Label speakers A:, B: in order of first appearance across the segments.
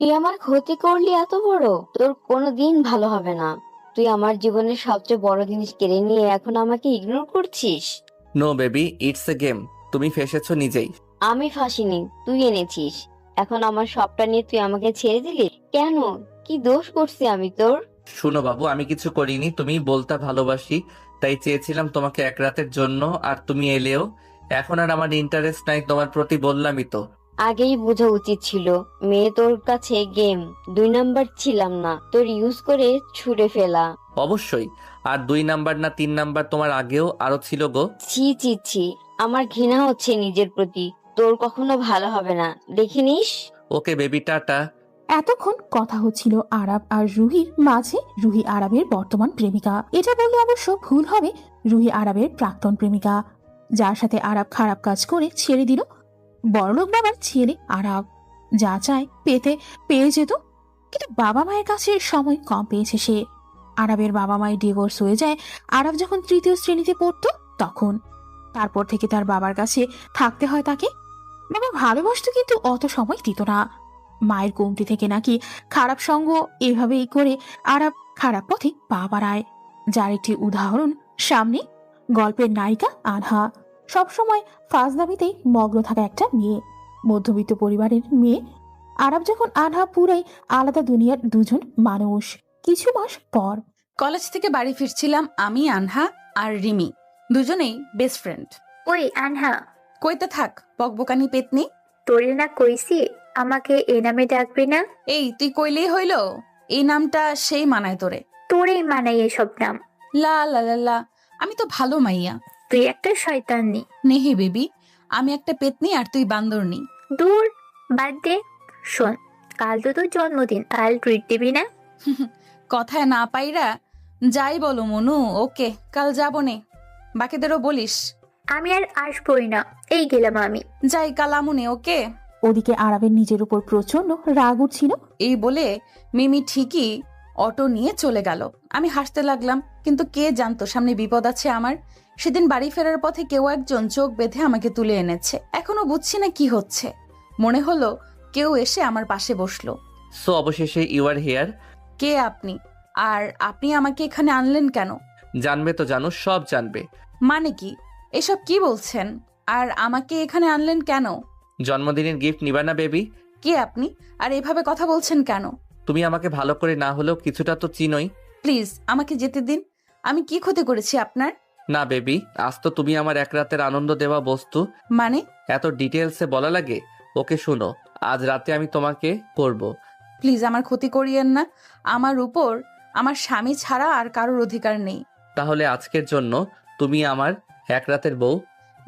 A: তুই আমার ক্ষতি করলি এত বড়, তোর কোনো দিন ভালো হবে না। তুই আমার জীবনের সবচেয়ে বড় জিনিস কেড়ে নিয়ে এখন আমাকে ইগনোর করছিস।
B: No baby, it's a game. তুমি ফেসেছো নিজেই।
A: আমি ফাঁসিনি, তুই এনেছিস। এখন আমার সবটা নিয়ে তুই আমাকে ছেড়ে দিলি কেন? কি দোষ করছি আমি তোর?
B: শুনো বাবু, আমি কিছু করিনি, তুমি বলতা ভালোবাসি, তাই চেয়েছিলাম তোমাকে এক রাতের জন্য, আর তুমি এলেও। এখন আর আমার ইন্টারেস্ট নাই তোমার প্রতি, বললামই তো।
A: আগেই বোঝা উচিত ছিল। মেয়ে তোর কাছে গেম, 2 নাম্বার ছিলাম না, তোর ইউজ করে ছুড়ে ফেলা।
B: অবশ্যই। আর 2 নাম্বার না 3 নাম্বার তোমার আগেও আরো ছিল গো।
A: ছি ছি ছি, আমার ঘৃণা হচ্ছে নিজের প্রতি। তোর কখনো ভালো হবে না, দেখে নিস।
B: Okay baby, tata.
C: এতক্ষণ কথা হচ্ছিল আরাব আর রুহির মাঝে। রুহি আরাবের বর্তমান প্রেমিকা, এটা বললে অবশ্য ভুল হবে। রুহি আরাবের প্রাক্তন প্রেমিকা, যার সাথে আরাব খারাপ কাজ করে ছেড়ে দিল। বড়লোক বাবার ছেলে আরাব, যা চায় পেয়ে যেত। কিন্তু বাবা মায়ের কাছে সময় কম পেয়েছে সে। আরাবের বাবা মায়ের ডিভোর্স হয়ে যায় আরাব যখন 3য় শ্রেণীতে পড়তো তখন। তারপর থেকে তার বাবার কাছে থাকতে হয় তাকে। বাবা ভালোবাসতো কিন্তু অত সময় দিত না। মায়ের কমতি থেকে নাকি খারাপ সঙ্গ এভাবেই করে আরাব খারাপ পথে পা বাড়ায়, যার একটি উদাহরণ সামনে। গল্পের নায়িকা আনহা, সবসময় ফাজলামিতেই মগ্ন থাকা একটা মেয়ে, মধ্যবিত্ত পরিবারের মেয়ে। আরব যখন আনহা পুরাই আলাদা দুনিয়ার দুজন মানুষ। কিছু মাস পর
D: কলেজ থেকে বাড়ি ফিরছিলাম আমি, আনহা আর রিমি, দুজনেই বেস্ট ফ্রেন্ড।
E: ওই আনহা,
D: কইতে থাক বকবকানি পেতনি।
E: তোরে না কইছি আমাকে এ নামে ডাকবি না।
D: এই তুই কইলেই হইল, এই নামটা সেই মানায় তোরে।
E: তোরেই মানাই এসব নাম।
D: লা লা লা লা, আমি তো ভালো মাইয়া।
E: তুই একটা শয়তাননি।
D: নেহি বেবি, আমি একটা পেতনি আর তুই বান্দরনি।
E: দূর, বাদ দে। শোন, কাল তো তোর জন্মদিন, কাল ট্রিট দিবি না?
D: কথায় না পাইরা যাই বলো মনু, ওকে কাল যাবো নে, বাকিদেরও বলিস।
E: আমি আর আসবই না, এই গেলাম আমি।
D: যাই কাল আমুনে, ওকে।
C: ওদিকে আরবের নিজের উপর প্রচন্ড রাগ উঠছিল।
D: এই বলে মিমি ঠিকই অটো নিয়ে চলে গেল। আমি হাসতে লাগলাম, কিন্তু কে জানতো সামনে বিপদ আছে আমার। সেদিন বাড়ি ফেরার পথে কেউ একজন চোখ বেঁধে আমাকে তুলে এনেছে। এখনো বুঝছি না কি হচ্ছে। মনে হলো কেউ এসে আমার পাশে বসলো।
B: সো অবশেষে ইউ আর হিয়ার।
D: কে আপনি? আর আপনি আমাকে এখানে আনলেন কেন?
B: জানবে তো জানো, সব জানবে।
D: মানে কি এসব কি বলছেন? আর আমাকে এখানে আনলেন কেন?
B: জন্মদিনের গিফট নিবা না বেবি?
D: কে আপনি? আর এভাবে কথা বলছেন কেন?
B: তুমি আমাকে ভালো করে না হলেও কিছুটা তো চিনোই।
D: প্লিজ আমাকে যেতে দিন। আমি কি ক্ষতি করেছি আপনার?
B: না বেবি, আজ তো তুমি আমার এক রাতের আনন্দ দেওয়া বস্তু।
D: মানে?
B: এত ডিটেলসে বলা লাগে? ওকে শুনো, আজ রাতে আমি তোমাকে করব।
D: প্লিজ আমার ক্ষতি করিয়েন না। আমার উপর আমার স্বামী ছাড়া আর কারোর অধিকার নেই।
B: তাহলে আজকের জন্য তুমি আমার এক রাতের বউ।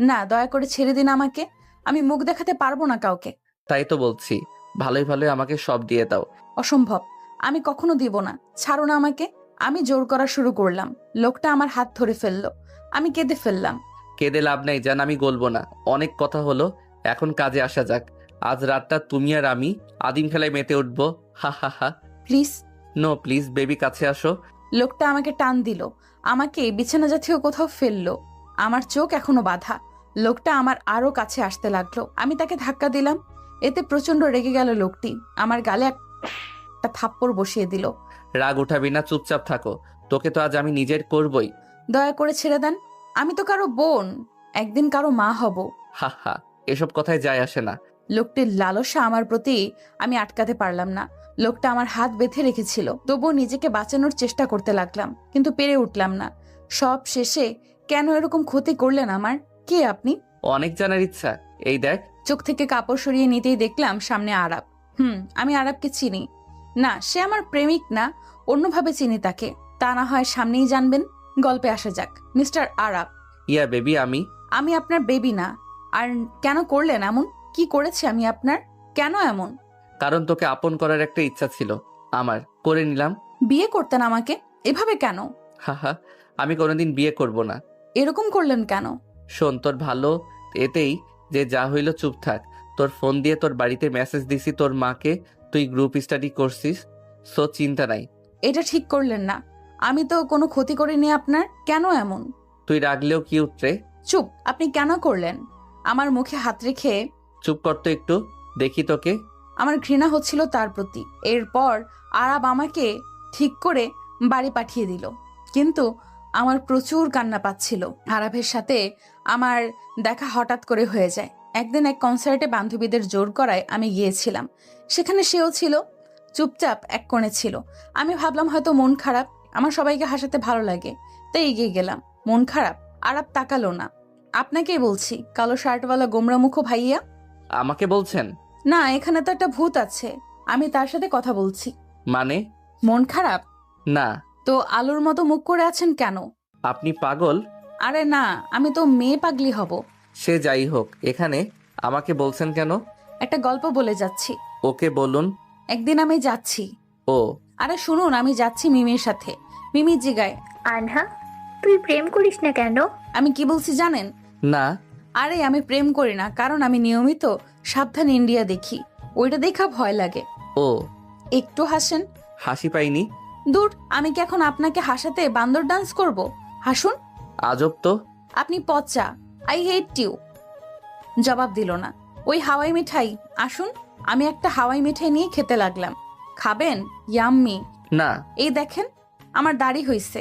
D: না, দয়া করে ছেড়ে দিন আমাকে। আমি মুখ দেখাতে পারবো না কাউকে।
B: তাই তো বলছি, ভালোই ভালোই আমাকে সব দিয়ে দাও।
D: অসম্ভব, আমি কখনো দিব না। ছাড়ো না আমাকে। আমি জোর করা শুরু করলাম। লোকটা আমার হাত ধরে ফেললো। আমি কেঁদে ফেললাম।
B: কেঁদে লাভ নাই জান, আমি গলবো না। অনেক কথা হলো, এখন কাজে আসা যাক। আজ রাতটা তুমি আর আমি আদিম খেলায় মেতে উঠবো। হা হা হা।
D: প্লিজ।
B: নো প্লিজ বেবি, কাছে আসো।
D: লোকটা আমাকে টান দিল, আমাকে বিছানা জাতীয় কোথাও ফেললো। আমার চোখ এখনো বাঁধা। লোকটা আমার আরো কাছে আসতে লাগলো। আমি তাকে ধাক্কা দিলাম। এতে প্রচন্ড রেগে গেল লোকটি। আমার গালে একটা থাপ্পড় বসিয়ে দিল।
B: রাগ উঠাবি না, চুপচাপ থাকো। তোকে তো আজ আমি নিজের করবই।
D: দয়া করে ছেড়ে দেন। আমি তো কারো বোন, একদিন কারো মা হব।
B: হা হা, এসব কথায় যায় আসে না।
D: লোকটির লালসা আমার প্রতি আমি আটকাতে পারলাম না। লোকটা আমার হাত বেঁধে রেখেছিল, তবুও নিজেকে বাঁচানোর চেষ্টা করতে লাগলাম, কিন্তু পেরে উঠলাম না। সব শেষে কেন এরকম ক্ষতি করলেন আমার? কে আপনি?
B: অনেক জানার ইচ্ছা, এই দেখ।
D: চোখ থেকে কাপড় সরিয়ে নিতেই দেখলাম সামনে আরাব। আমি আরাবকে চিনি না। সে আমার প্রেমিক না, অন্যভাবে চিনি তাকে। তা না হয় সামনেই জানবেন। গল্পে আসা যাক। মিস্টার আরাব।
B: ইয়া বেবি,
D: আমি আপনার বেবি না। আর কেন করলেন এমন? কি করেছি আমি আপনার? কেন এমন?
B: কারণ তোকে আপন করার একটা ইচ্ছা ছিল আমার, করে নিলাম।
D: বিয়ে করতেন আমাকে? এভাবে কেন?
B: হা হা, আমি কোনোদিন বিয়ে করব না।
D: এরকম করলেন কেন?
B: শোন, তোর ভালো এতেই যে যা হইল চুপ থাক। তোর ফোন দিয়ে তোর বাড়িতে মেসেজ দিছি তোর মাকে, তুই গ্রুপ স্টাডি করছিস, সো চিন্তা নাই।
D: এটা ঠিক করলেন না। আমি তো কোনো ক্ষতি করিনি আপনার। কেন এমন?
B: তুই রাগলেও কি উঠরে?
D: চুপ। আপনি কেন করলেন? আমার মুখে হাত রেখে।
B: চুপ কর তো একটু, দেখি তোকে।
D: আমার ঘৃণা হচ্ছিল তার প্রতি। এরপর আরাব আমাকে ঠিক করে বাড়ি পাঠিয়ে দিল, কিন্তু আমার প্রচুর কান্না পাচ্ছিল। আরাবের সাথে আমার দেখা হঠাৎ করে হয়ে যায়। একদিন এক কনসার্টে বান্ধবীদের জোর করায় আমি গিয়েছিলাম। সেখানে সেও ছিল, চুপচাপ এক কোণে ছিল। আমি ভাবলাম হয়তো মন খারাপ, আমার সবাইকে হাসাতে ভালো লাগে, তাই এগিয়ে গেলাম। মন খারাপ? আরাব তাকালো না। আপনাকেই বলছি, কালো শার্টওয়ালা গোমরা মুখো ভাইয়া।
B: আমাকে বলছেন?
D: না, এখানে তো একটা ভূত আছে, আমি তার সাথে কথা বলছি।
B: মানে?
D: মন খারাপ?
B: না।
D: তো আলুর মতো মুখ করে আছেন কেন?
B: আপনি পাগল?
D: আরে না, আমি তো মেয়ে পাগলি হব।
B: সে যাই হোক, এখানে আমাকে বলছেন কেন?
D: একটা গল্প বলে যাচ্ছি।
B: ওকে বলুন।
D: একদিন আমি যাচ্ছি।
B: ও
D: আরে শুনুন, আমি যাচ্ছি মিমির সাথে। মিমি জিগায়,
E: আনহা, তুই প্রেম করিস না কেন?
D: আমি কি বলছি জানেন?
B: না।
D: আরে আমি প্রেম করি না, কারণ আমি নিয়মিত সাবধান ইন্ডিয়া দেখি, ওইটা দেখা ভয় লাগে।
B: ও
D: একটু হাসেন।
B: হাসি পাইনি।
D: দূর, আমি কি এখন আপনাকে হাসাতে বান্দর ডান্স করব? হাসুন।
B: আজব তো।
D: আপনি পচা, আই হেট ইউ। জবাব দিল না। ওই হাওয়াই মিঠাই, আসুন। আমি একটা হাওয়াই মিঠাই নিয়ে খেতে লাগলাম। খাবেন? ইয়াম্মি।
B: না।
D: এই দেখেন, আমার দাড়ি হইছে।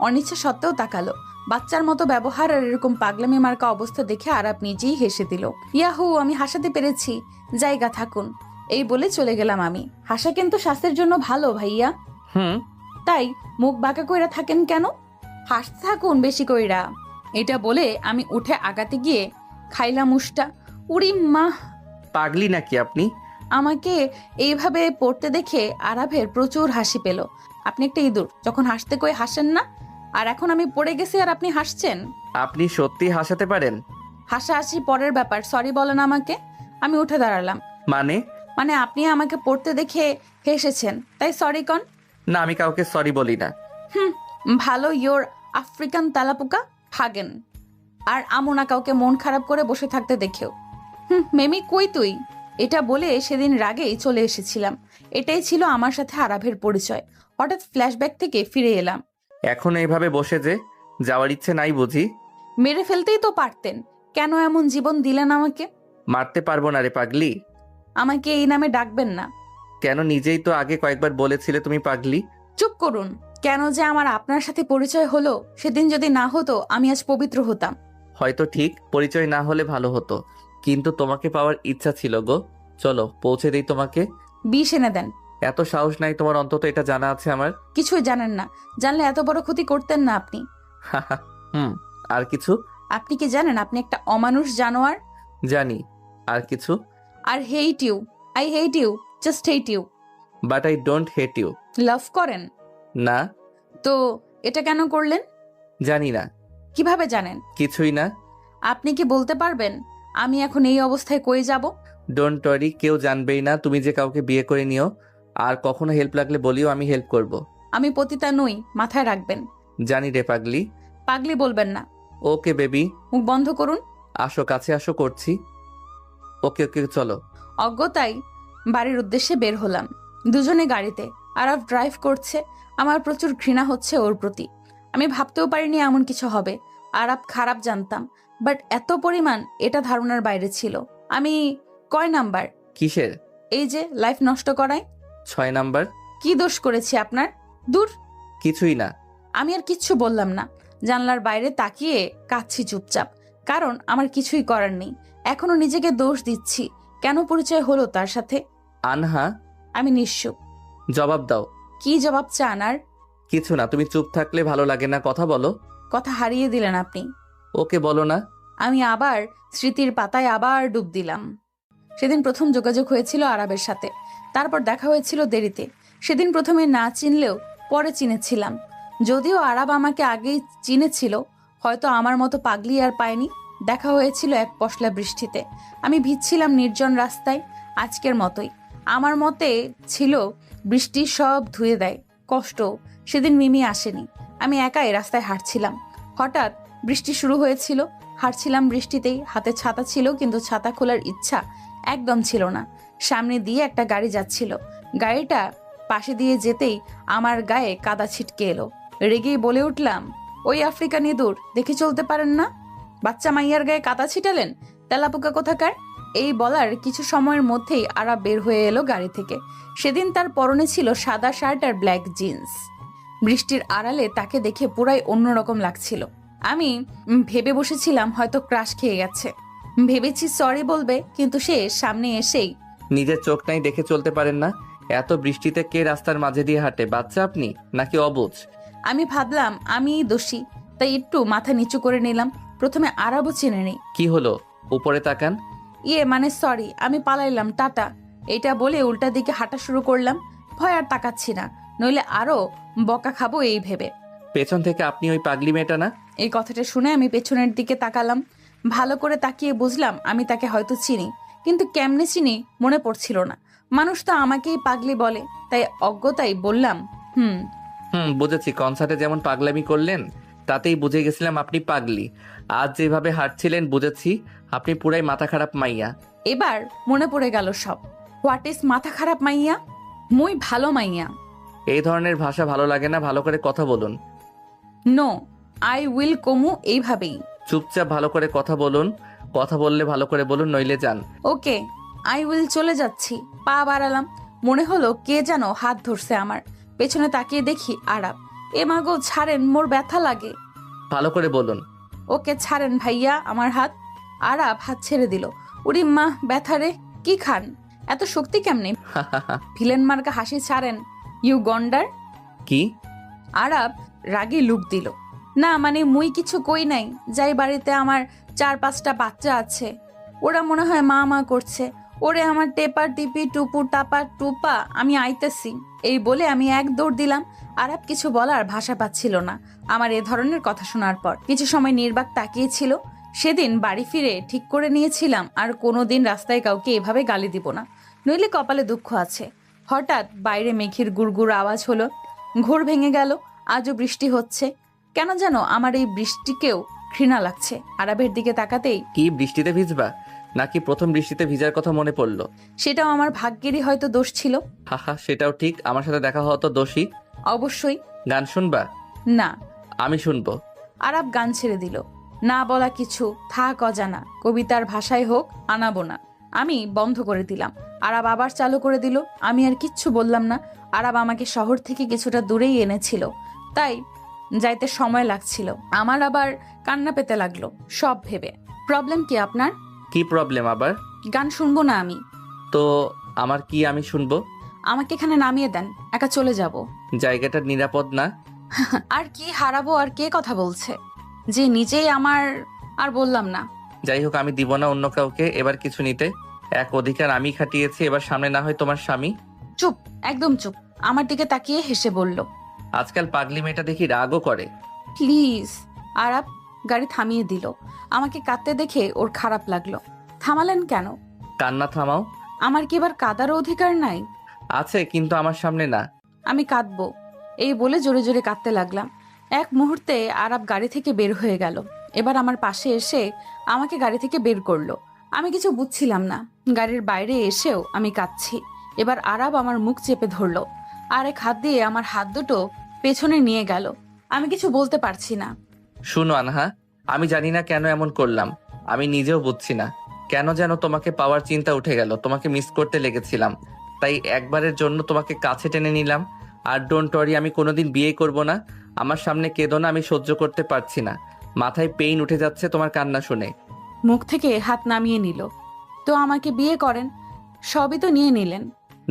D: অনিচ্ছা সত্ত্বেও তাকালো। বাচ্চার মতো ব্যবহার আর এরকম পাগলামি মার্কা অবস্থা দেখে আরাব নিজেই হেসে দিল। ইয়াহু, আমি হাসাতে পেরেছি, জায়গা থাকুন। এই বলে চলে গেলাম আমি। হাসা কিন্তু স্বাস্থ্যের জন্য ভালো ভাইয়া।
B: হুম।
D: তাই মুখ বাঁকা কইরা থাকেন কেন? হাসতে থাকুন বেশি কইরা। এটা বলে আমি উঠে আগাতে গিয়ে খাইলাম মুষ্টা। উড়ি মা!
B: পাগলি নাকি আপনি?
D: আমাকে এইভাবে পড়তে দেখে আরাভের প্রচুর হাসি পেল। আপনি একটা ইঁদুর, যখন হাসতে কই হাসেন না, আর এখন আমি পড়ে গেছি আর আপনি হাসছেন।
B: আপনি সত্যি হাসাতে পারেন?
D: হাসাহাসি পরের ব্যাপার, সরি বলেন আমাকে। আমি উঠে দাঁড়ালাম।
B: মানে?
D: মানে আপনি আমাকে পড়তে দেখে হেসেছেন, তাই সরি কন।
B: না, আমি কাউকে সরি বলি না।
D: ভালো, ইয়োর আফ্রিকান তালাপোকা হাগেন। আর আমুনা কাউকে মন খারাপ করে বসে থাকতে দেখেও। মেমি কই তুই? এটা বলে সেদিন রাগেই চলে এসেছিলাম। এটাই ছিল আমার সাথে আরাভের পরিচয়। হঠাৎ ফ্ল্যাশব্যাক থেকে ফিরে এলাম।
B: এখন এইভাবে বসে যে যাওয়ার ইচ্ছে নাই বুঝি?
D: মেরে ফেলতেই তো পারতেন, কেন এমন জীবন দিলেন আমাকে?
B: মারতে পারবো না রে পাগলি।
D: আমাকে এই নামে ডাকবেন না।
B: কেন? নিজেই তো আগে কয়েকবার বলেছিলে তুমি পাগলি।
D: চুপ করুন। কেন যে আমার আপনার সাথে পরিচয় হলো, সেদিন যদি না হতো আমি আজ পবিত্র হতাম।
B: হয়তো ঠিক, পরিচয় না হলে ভালো হতো, কিন্তু তোমাকে পাওয়ার ইচ্ছা ছিল গো। চলো পৌঁছে দেই তোমাকে।
D: বিষ এনে দেন।
B: এত সাহস নাই তোমার, অন্তত এটা জানা আছে আমার।
D: কিছুই জানেন না, জানলে এত বড় ক্ষতি করতেন না আপনি।
B: হুম। আর কিছু?
D: আপনি কি জানেন আপনি একটা অমানুষ জানোয়ার?
B: জানি। আর কিছু?
D: আর hate you, I hate you, just hate you.
B: But I don't hate you.
D: Love করেন?
B: না।
D: তো এটা কেন করলেন?
B: জানি না।
D: কিভাবে জানেন?
B: কিছুই না।
D: আপনি কি বলতে পারবেন আমি এখন এই অবস্থায় কই যাব?
B: ডোন্ট ওয়ারি, কেউ জানবেই না তুমি যে কাউকে বিয়ে করে নিও। আর কখনো হেল্প লাগলে বলিও, আমি হেল্প করব।
D: আমি পতিতা নই, মাথায় রাখবেন।
B: জানি রে পাগলি।
D: পাগলি বলবেন না।
B: Okay baby.
D: মুখ বন্ধ করুন।
B: আসো, কাছে আসো, করছি। ওকে ওকে চলো।
D: অজ্ঞতায় বাড়ির উদ্দেশ্যে বের হলাম। দুজনে গাড়িতে। আরাফ ড্রাইভ করছে। আমার প্রচুর ঘৃণা হচ্ছে ওর প্রতি। আমি ভাবতেও পারিনি এমন কিছু হবে। আরাফ খারাপ জানতাম, বাট এত পরিমাণ এটা ধারণার বাইরে ছিল। আমি কয় নাম্বার?
B: কিসের?
D: এই যে লাইফ নষ্ট করায়।
B: 6 নাম্বার।
D: কি দোষ করেছি আপনার? দূর।
B: কিছুই না।
D: আমি আর কিচ্ছু বললাম না। জানলার বাইরে তাকিয়ে কাঁদছি চুপচাপ, কারণ আমার কিছুই করার নেই। এখনো নিজেকে দোষ দিচ্ছি, কেন পরিচয় হলো তার সাথে।
B: আনহা।
D: আমি নিশ্চুপ।
B: জবাব দাও।
D: কি জবাব চান আর?
B: কিছু না, তুমি চুপ থাকলে ভালো লাগে না, কথা বলো।
D: কথা হারিয়ে দিলেন আপনি।
B: ওকে বলো না।
D: আমি আবার স্মৃতির পাতায় আবার ডুব দিলাম। সেদিন প্রথম যোগাযোগ হয়েছিল আরাবের সাথে, তারপর দেখা হয়েছিল দেরিতে। সেদিন প্রথমে না চিনলেও পরে চিনেছিলাম। যদিও আরাব আমাকে আগেই চিনেছিল, হয়তো আমার মতো পাগলি আর পায়নি। দেখা হয়েছিল এক পশলা বৃষ্টিতে। আমি ভিজছিলাম নির্জন রাস্তায়, আজকের মতোই। আমার মতে ছিল বৃষ্টি সব ধুয়ে দেয় কষ্ট। সেদিন মিমি আসেনি, আমি একাই রাস্তায় হাঁটছিলাম। হঠাৎ বৃষ্টি শুরু হয়েছিল। হাঁটছিলাম বৃষ্টিতেই, হাতে ছাতা ছিল, কিন্তু ছাতা খোলার ইচ্ছা একদম ছিল না। সামনে দিয়ে একটা গাড়ি যাচ্ছিল। গাড়িটা পাশে দিয়ে যেতেই আমার গায়ে কাদা ছিটকে এলো। রেগেই বলে উঠলাম, ওই আফ্রিকান ইঁদুর, দেখে চলতে পারেন না? বাচ্চা মাইয়ার গায়ে কাদা ছিটালেন, তেলাপোকা কোথাকার। এই বলার কিছু সময়ের মধ্যেই আরাব বের হয়ে এলো গাড়ি থেকে। সেদিন তার পরনে ছিল সাদা শার্ট আর ব্ল্যাক জিন্স। বৃষ্টির আড়ালে তাকে দেখে পুরাই অন্যরকম লাগছিল। আমি ভেবে বসেছিলাম হয়তো ক্রাশ খেয়ে গেছে। ভেবেছি সরি বলবে, কিন্তু সে সামনে এসেই
B: নিজের চোখ নাই দেখে চলতে পারেন না? এত বৃষ্টিতে কে রাস্তার মাঝে দিয়ে হাঁটে? বাচ্চা আপনি নাকি অবুঝ?
D: আমি ভাবলাম আমিই দোষী, তাই একটু মাথা নিচু করে নিলাম। প্রথমে আরাবও চেনে নেই।
B: কি হলো? উপরে তাকান।
D: মানে সরি, আমি পালাইলাম, টাটা। এটা বলে উল্টা দিকে হাঁটা শুরু করলাম। ভয় আর তাকাচ্ছি না, নইলে আরো বকা খাবো এই ভেবে।
B: পেছন থেকে আপনি ওই পাগলি মেয়েটা না?
D: এই কথাটা শুনে আমি পেছনের দিকে তাকালাম। ভালো করে তাকিয়ে বুঝলাম আমি তাকে হয়তো চিনি, কিন্তু কেমনে চিনি মনে পড়ছিল না। মানুষ তো আমাকেই পাগলি বলে, তাই অজ্ঞতাই বললাম হুম।
B: বুঝেছি। কনসার্টে যেমন পাগলামি করলেন তাতেই বুঝে গেছিলাম আপনি পাগলি। আজ যেভাবে হাঁটছিলেন বুঝেছি আপনি পুরাই মাথা খারাপ মাইয়া।
D: এবার মনে পড়ে গেল সব। হোয়াট ইজ মাথা খারাপ মাইয়া? মুই ভালো মাইয়া।
B: এই ধরনের ভাষা ভালো লাগে না, ভালো করে কথা বলুন।
D: নো, আই উইল কমু এইভাবেই।
B: চুপচাপ ভালো করে কথা বলুন। কথা বললে ভালো করে বলুন, নইলে যান।
D: ওকে, আই উইল চলে যাচ্ছি। পা বাড়ালাম, মনে হলো কে যেন হাত ধরছে আমার। পেছনে তাকিয়ে দেখি আরাব। এ মাগো ছাড়েন, মোর ব্যথা লাগে।
B: ভালো করে বলুন।
D: ওকে ছাড়েন ভাইয়া আমার হাত। আরাব হাত ছেড়ে দিল। উরি মা, ব্যথা রে। কি খান, এত শক্তি কেমনে? ভিলেন মার্কা হাসি ছাড়েন, ইউ গন্ডার।
B: কি?
D: আরাব রাগে লুক দিল। না মানে মুই কিছু কই নাই। যাই বাড়িতে আমার 4-5টা বাচ্চা আছে, ওরা মনে হয় মা মা করছে। ওরে আমার টেপা টিপি টুপু টাপা টুপা, আমি আইতেছি। এই বলে আমি এক দৌড় দিলাম। আরাব কিছু বলার ভাষা পাচ্ছিল না আমার এ ধরনের কথা শোনার পর। কিছু সময় নির্বাক তাকিয়েছিল। সেদিন বাড়ি ফিরে ঠিক করে নিয়েছিলাম আর কোনোদিন রাস্তায় কাউকে এভাবে গালি দিব না, নইলে কপালে দুঃখ আছে। হঠাৎ বাইরে মেঘের গুড়গুড় আওয়াজ হলো। ঘোর ভেঙে গেল। আজও বৃষ্টি হচ্ছে। কেন যেন আমার এই বৃষ্টিকেও ঘৃণা লাগছে। আরাবের দিকে তাকাতেই
B: কি বৃষ্টিতে ভিজবা? নাকি প্রথম বৃষ্টিতে ভিজার কথা মনে পড়লো?
D: সেটাও আমার ভাগ্যেরই হয়তো দোষ ছিল।
B: হাহা, সেটাও ঠিক। আমার সাথে দেখা হওয়া তো দোষী।
D: অবশ্যই।
B: গান শুনবা?
D: না।
B: আমি শুনবো।
D: আরাব গান ছেড়ে দিল। না বলা কিছু থাক অজানা, কবিতার ভাষায় হোক আনাবো না। আমি বন্ধ করে দিলাম। আরাব আবার চালু করে দিল। আমি আর কিচ্ছু বললাম না। আরাব আমাকে শহর থেকে কিছুটা দূরেই এনেছিল, তাই যাইতে সময় লাগছিল। আমার আবার কান্না পেতে লাগলো সব ভেবে। প্রবলেম কি আপনার?
B: কি প্রবলেম আবার?
D: গান শুনবো না আমি।
B: তো আমার কি আমি শুনবো?
D: আমাকে এখানে নামিয়ে দেন, একা চলে যাব।
B: জায়গাটা নিরাপদ না?
D: আর কি হারাবো, আর কে কথা বলছে যে নিজেই আমার। আর বললাম না।
B: যাই হোক, আমি দিব না অন্য কাউকে এবার কিছু নিতে। এক অধিকার আমি খাটিয়েছি, এবার সামনে না হয় তোমার স্বামী।
D: চুপ, একদম চুপ। আমার দিকে তাকিয়ে হেসে বলল,
B: আজকাল পাগলি মেয়েটা দেখি রাগও করে।
D: প্লিজ। আরাব গাড়ি থামিয়ে দিল। আমাকে কাঁদতে দেখে ওর খারাপ লাগলো। থামালেন কেন?
B: কান্না থামাও।
D: আমার কি এবার কাঁদারও অধিকার নাই?
B: আছে, কিন্তু আমার সামনে না।
D: আমি কাঁদবো। এই বলে জোরে জোরে কাঁদতে লাগলাম। এক মুহূর্তে আরাব গাড়ি থেকে বের হয়ে গেল। এবার আমার পাশে এসে আমাকে গাড়ি থেকে বের করলো। আমি কিছু বুঝছিলাম না। গাড়ির বাইরে এসেও আমি কাঁদছি। এবার আরাব আমার মুখ চেপে ধরলো আর এক হাত দিয়ে আমার হাত দুটো পেছনে নিয়ে গেল। আমি কিছু বলতে পারছি না।
B: শুনো আনহা, আমি জানি না কেন এমন করলাম। আমি নিজেও বুঝছি না কেন যেন তোমাকে পাওয়ার চিন্তা উঠে গেল। তোমাকে মিস করতে লেগেছিলাম, তাই একবারের জন্য তোমাকে কাছে টেনে নিলাম। আর ডোন্ট ওয়ারি, আমি কোনোদিন বিয়ে করব না। আমার সামনে কেঁদো না, আমি সহ্য করতে পারছি না। মাথায় পেইন উঠে যাচ্ছে তোমার কান্না শুনে।
D: মুখ থেকে হাত নামিয়ে নিল। তো আমাকে বিয়ে করেন। সবই তো নিয়ে নিলেন।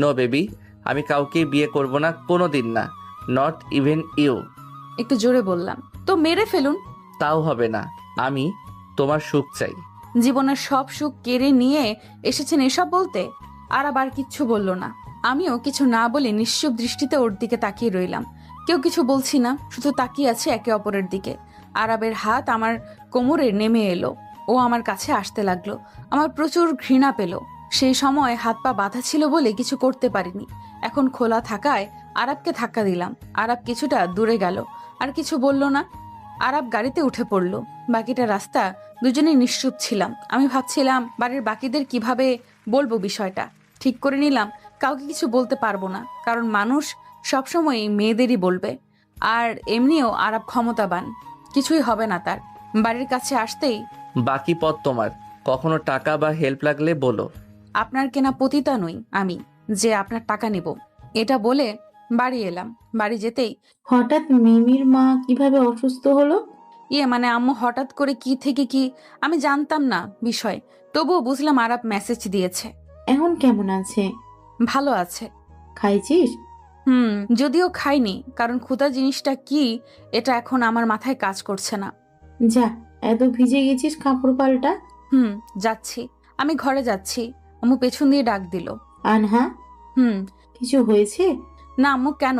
B: নো বেবি, আমি কাউকে বিয়ে করব না, কোনোদিন না। Not even you.
D: একটু জোরে বললাম। তো মেরে ফেলুন।
B: তাও হবে না। আমি তোমার সুখ চাই।
D: জীবনের সব সুখ কেড়ে নিয়ে এসেছেন এসব বলতে? আর আবার কিচ্ছু বলল না। আমিও কিছু না বলে নিশ্চুপ দৃষ্টিতে ওর দিকে তাকিয়ে রইলাম। কেউ কিছু বলছি না, শুধু তাকিয়ে আছে একে অপরের দিকে। আরাবের হাত আমার কোমরে নেমে এলো। ও আমার কাছে আসতে লাগলো। আমার প্রচুর ঘৃণা পেল। সেই সময় হাত পা বাঁধা ছিল বলে কিছু করতে পারিনি। এখন খোলা থাকায় আরাবকে ধাক্কা দিলাম। আরাব কিছুটা দূরে গেল, আর কিছু বলল না। আরাব গাড়িতে উঠে পড়ল। বাকিটা রাস্তা দুজনেই নিশ্চুপ ছিলাম। আমি ভাবছিলাম বাড়ির বাকিদের কিভাবে বলবো বিষয়টা। ঠিক করে নিলাম কাউকে কিছু বলতে পারবো না, কারণ মানুষ সবসময় মেয়েদেরই বলবে। আর এমনিও আরাব ক্ষমতাবান, কিছুই হবে না তার। বাড়ির কাছে আসতেই
B: বাকি পথ তোমার। কখনো টাকা বা হেল্প লাগলে বলো।
D: আপনার কেনা পতিতা নই আমি যে আপনার টাকা নেব। এটা বলে বাড়ি এলাম। বাড়ি যেতেই
F: হঠাৎ মিমির মা কিভাবে অসুস্থ হলো?
D: মানে আম্মু হঠাৎ করে কি থেকে কি, আমি জানতাম না বিষয়। তবুও বুঝলাম আরাপ মেসেজ দিয়েছে।
F: এখন কেমন আছে?
D: ভালো আছে।
F: খাইছিস?
D: যদিও খাইনি, কারণ ক্ষুধা জিনিসটা কি এটা এখন আমার মাথায় কাজ করছে না।
F: যা, এত ভিজে গেছিস, কাপড় পাল্টা।
D: যাচ্ছি। আমি ঘরে যাচ্ছি। আম্মু পেছন দিয়ে ডাক দিল।
F: আনহা,
D: হুম।
F: কিছু হয়েছে?
D: না আম্মু, কেন?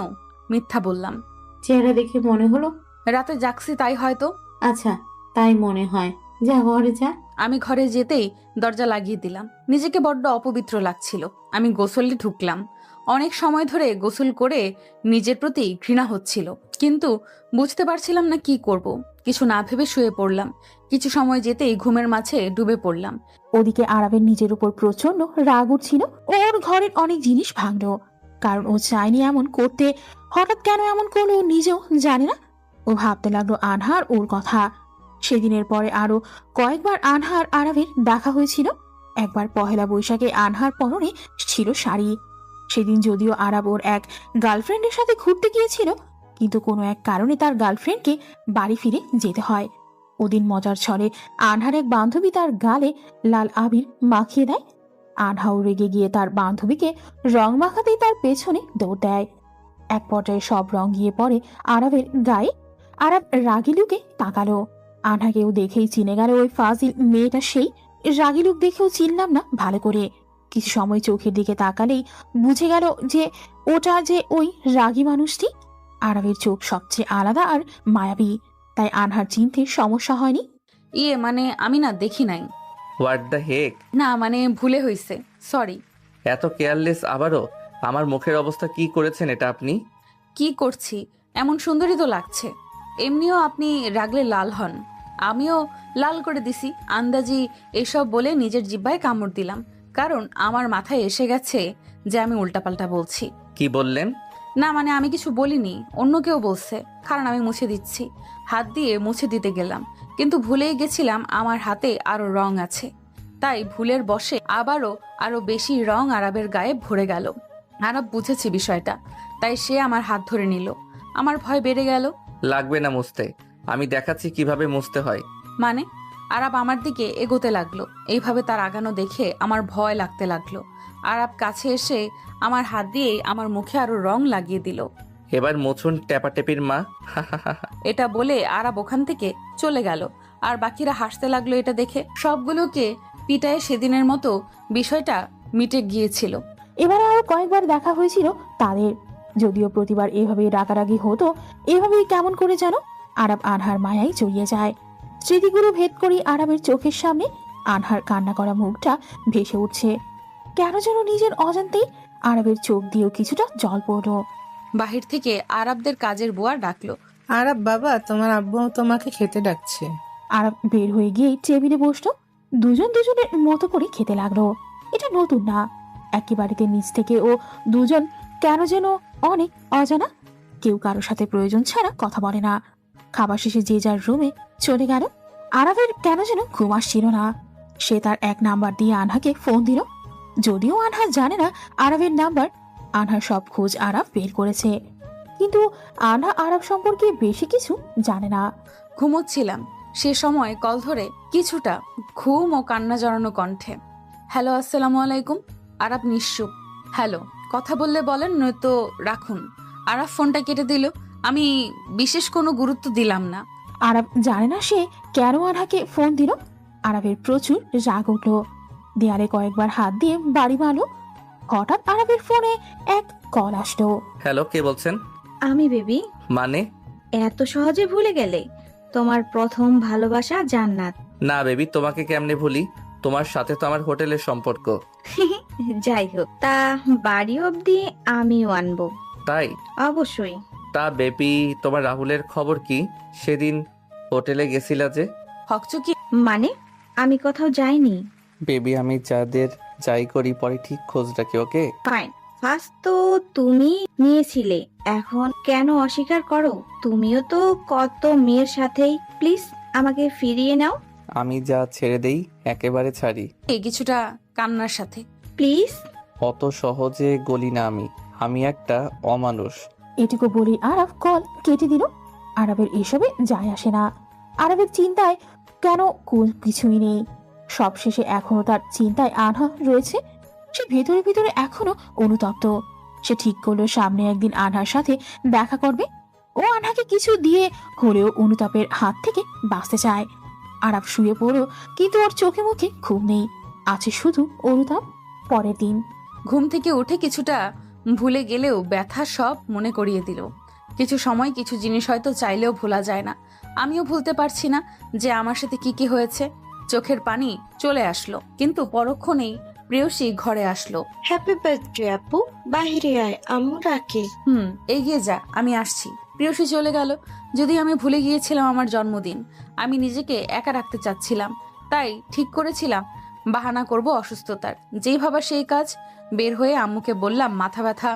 D: মিথ্যা বললাম।
F: চেহারা দেখে মনে হলো।
D: রাতে জাগছি তাই হয়তো।
F: আচ্ছা, তাই মনে হয়। যা ঘরে যা।
D: আমি ঘরে যেতেই দরজা লাগিয়ে দিলাম। নিজেকে বড্ড অপবিত্র লাগছিল। আমি গোসলে ঢুকলাম। অনেক সময় ধরে গোসল করে নিজের প্রতি ঘৃণা হচ্ছিল, কিন্তু বুঝতে পারছিলাম না কি করব। কিছু না ভেবে শুয়ে পড়লাম। কিছু সময় যেতেই ঘুমের মাঝে ডুবে পড়লাম।
C: ওদিকে আরাবের নিজের উপর প্রচন্ড রাগ উঠছিল। ওর ঘরের অনেক জিনিস ভাঙলো, কারণ ও চায়নি এমন করতে। হঠাৎ কেন এমন করলো ও নিজেও জানে না। ও ভাবতে লাগলো আনহার ওর কথা। সেদিনের পরে আরো কয়েকবার আনহার আরাবের দেখা হয়েছিল। একবার পহেলা বৈশাখে আনহার পরনে ছিল শাড়ি। সেদিন যদিও আরাব ওর এক গার্লফ্রেন্ডের সাথে ঘুরতে গিয়েছিল, কিন্তু কোনো এক কারণে তার গার্লফ্রেন্ডকে বাড়ি ফিরে যেতে হয়। ওদিন মজার ছলে আনহার এক বান্ধবী তার গালে লাল আবির মাখিয়ে দেয়। আনহাও রেগে গিয়ে তার বান্ধবীকে রং মাখাতেই তার পেছনে দৌড় দেয়। এক পর্যায়ে সব রং গিয়ে পড়ে আরাবের গায়ে। আরাব রাগী লুকে তাকালো। আনহাকেও দেখেই চিনে গেল ওই ফাজিল মেয়েটা সেই। রাগী লুক দেখেও চিনলাম না ভালো করে। কিছু সময় চোখের দিকে তাকালেই বুঝে গেল যে ওটা যে ওই রাগী মানুষটি। আরাবের চোখ সবচেয়ে আলাদা আর মায়াবী, তাই আনহার চিনতে সমস্যা হয়নি।
D: মানে আমি না দেখি নাই।
B: হোয়াট দ্য হেক?
D: না মানে ভুলে হয়েছে, সরি।
B: এত কেয়ারলেস আবারও? আমার মুখের অবস্থা কি করেছেন এটা আপনি?
D: কি করছি? এমন সুন্দরী তো লাগছে। এমনিও আপনি রাগলে লাল হন, আমিও লাল করে দিছি। আন্দাজি এসব বলে নিজের জিহ্বায় কামড় দিলাম, কারণ আমার মাথায় এসে গেছে যে আমি উল্টাপাল্টা বলছি।
B: কি বললেন?
D: না মানে আমি কিছু বলিনি, অন্য কেউ বলছে। কারণ আমি মুছে দিচ্ছি। হাত দিয়ে মুছে দিতে গেলাম, কিন্তু ভুলেই গেছিলাম আমার হাতে আরো রং আছে। তাই ভুলের বশে আরো বেশি রং আরাবের গায়ে ভরে গেল। আরাব বুঝেছে বিষয়টা, তাই সে আমার হাত ধরে নিল। আমার ভয় বেড়ে গেল।
B: লাগবে না মুছতে, আমি দেখাচ্ছি কিভাবে মুছতে হয়।
D: মানে? আরাব আমার দিকে এগোতে লাগলো। এইভাবে তার আগানো দেখে আমার ভয় লাগতে লাগলো। আরাব কাছে এসে আমার হাত দিয়ে আমার মুখে আরো রং লাগিয়ে দিল।
B: এবার মুছুন টেপাটেপির মা।
D: এটা বলে আরাব ওখান থেকে চলে গেল। আর বাকিরা হাসতে লাগলো এটা দেখে। সবগুলোকে পিটায় সেদিনের মতো বিষয়টা মিটে গিয়েছিল।
C: এবারে আরো কয়েকবার দেখা হয়েছিল তাদের। যদিও প্রতিবার এভাবে রাগারাগি হতো, এভাবেই কেমন করে যেন আরাব আনহার মায়ায় জড়িয়ে যায়। স্মৃতিগুলো ভেদ করি আরাবের চোখের সামনে আনহার কান্না করা মুখটা ভেসে উঠছে। কেন যেন নিজের অজান্তেই আরাবের চোখ দিয়েও কিছুটা জল পড়লো।
D: বাহির থেকে আরাবদের কাজের বুয়া ডাকলো।
G: আরাব বাবা, তোমার আব্বু তোমাকে খেতে ডাকছে।
C: আরাব বের হয়ে গিয়ে টেবিলে বসলো। দুজন দুজনের মতো করে খেতে লাগলো। এটা নতুন না, একই বাড়িতে নিচ থেকে ও দুজন কেন যেন অনেক অজানা। কেউ কারোর সাথে প্রয়োজন ছাড়া কথা বলে না। খাবার শেষে যে যার রুমে চলে গেল। আরাবের কেন যেন ঘুম আসছিল না। সে তার এক নাম্বার দিয়ে আনহাকে ফোন দিল। যদিও আনহা জানে না আরাবের নাম্বার। আনহার সব খোঁজ আরাব বের করেছে, কিন্তু আনহা আরাব সম্পর্কে বেশি কিছু জানে না।
D: ঘুমোচ্ছিলাম সে সময় কল ধরে কিছুটা ঘুম ও কান্না জড়ানো কণ্ঠে, হ্যালো আসসালামু আলাইকুম। আরাব নিশ্চুপ। হ্যালো, কথা বললে বলেন, নয়তো রাখুন। আরাব ফোনটা কেটে দিল। আমি বিশেষ কোনো গুরুত্ব দিলাম না।
C: আরাব জানে না সে কেন আনহাকে ফোন দিল। আরাবের প্রচুর রাগ উঠল। দেয়ালে কয়েকবার হাত দিয়ে বাড়ি মারল। হঠাৎ আরাবের ফোনে এক কল আসলো।
B: হ্যালো, কে বলছেন?
H: আমি বেবি।
B: মানে?
H: এত সহজে ভুলে গেলে? তোমার প্রথম ভালোবাসা জান্নাত।
B: না বেবি, তোমাকে কেমনে ভুলি? তোমার সাথে তো আমার হোটেলের সম্পর্ক।
H: যাই হোক, তা বাড়ি অবধি আমিও আনবো।
B: তাই?
H: অবশ্যই।
B: তা বেবি, তোমার রাহুলের খবর কি? সেদিন হোটেলে গেছিলা যে?
D: হকচকি
H: মানে? আমি কোথাও যাইনি।
B: বেবি, আমি যাদের যাই করি পরে ঠিক খোঁজ রাখি, ওকে?
H: ফাইন। ফার্স্ট তো তুমি নিয়েছিলে, এখন কেন অস্বীকার করো? তুমিও তো কত মেয়ের সাথেই। প্লিজ আমাকে ফিরিয়ে নাও।
B: আমি যা ছেড়ে দেই একেবারে ছাড়ি।
D: এই কিছুটা কান্নার সাথে।
H: প্লিজ।
B: অত সহজে গলি না আমি একটা অমানুষ।
C: এটুকু বলি আরাফ কল কেটে দিল। আরবের এসবে যায় আসে না। আরবের চিন্তায় কেন কুল কিছুই নেই। সবশেষে এখনো তার চিন্তায় আনহা রয়েছে। সে ভেতরে ভেতরে এখনো অনুতপ্ত। সে ঠিক করলো সামনে একদিন আনহার সাথে দেখা করবে। ও আনহাকে কিছু দিয়ে হলেও অনুতাপের হাত থেকে বাঁচতে চায়। আরাফ শুয়ে পড়ো, কিন্তু ওর চোখে মুখে ঘুম নেই, আছে শুধু অনুতাপ। পরের দিন
D: ঘুম থেকে উঠে কিছুটা ভুলে গেলেও ব্যথা সব মনে করিয়ে দিল। কিছু সময় কিছু জিনিস হয়তো চাইলেও ভোলা যায় না। আমিও ভুলতে পারছি না যে আমার সাথে কি কি হয়েছে। চোখের পানি চলে আসলো, কিন্তু পরক্ষণেই প্রেয়সী ঘরে আসলো।
I: হ্যাপি বার্থডে আপু, বাহিরে আয়, আম্মু ডাকে।
D: এগিয়ে যা, আমি আসছি। প্রেয়সী চলে গেল। যদি আমি ভুলে গিয়েছিলাম আমার জন্মদিন, আমি নিজেকে একা রাখতে চাচ্ছিলাম, তাই ঠিক করেছিলাম বাহানা করব অসুস্থতার। যেই ভাবা সেই কাজ। বের হয়ে আম্মুকে বললাম মাথা ব্যথা,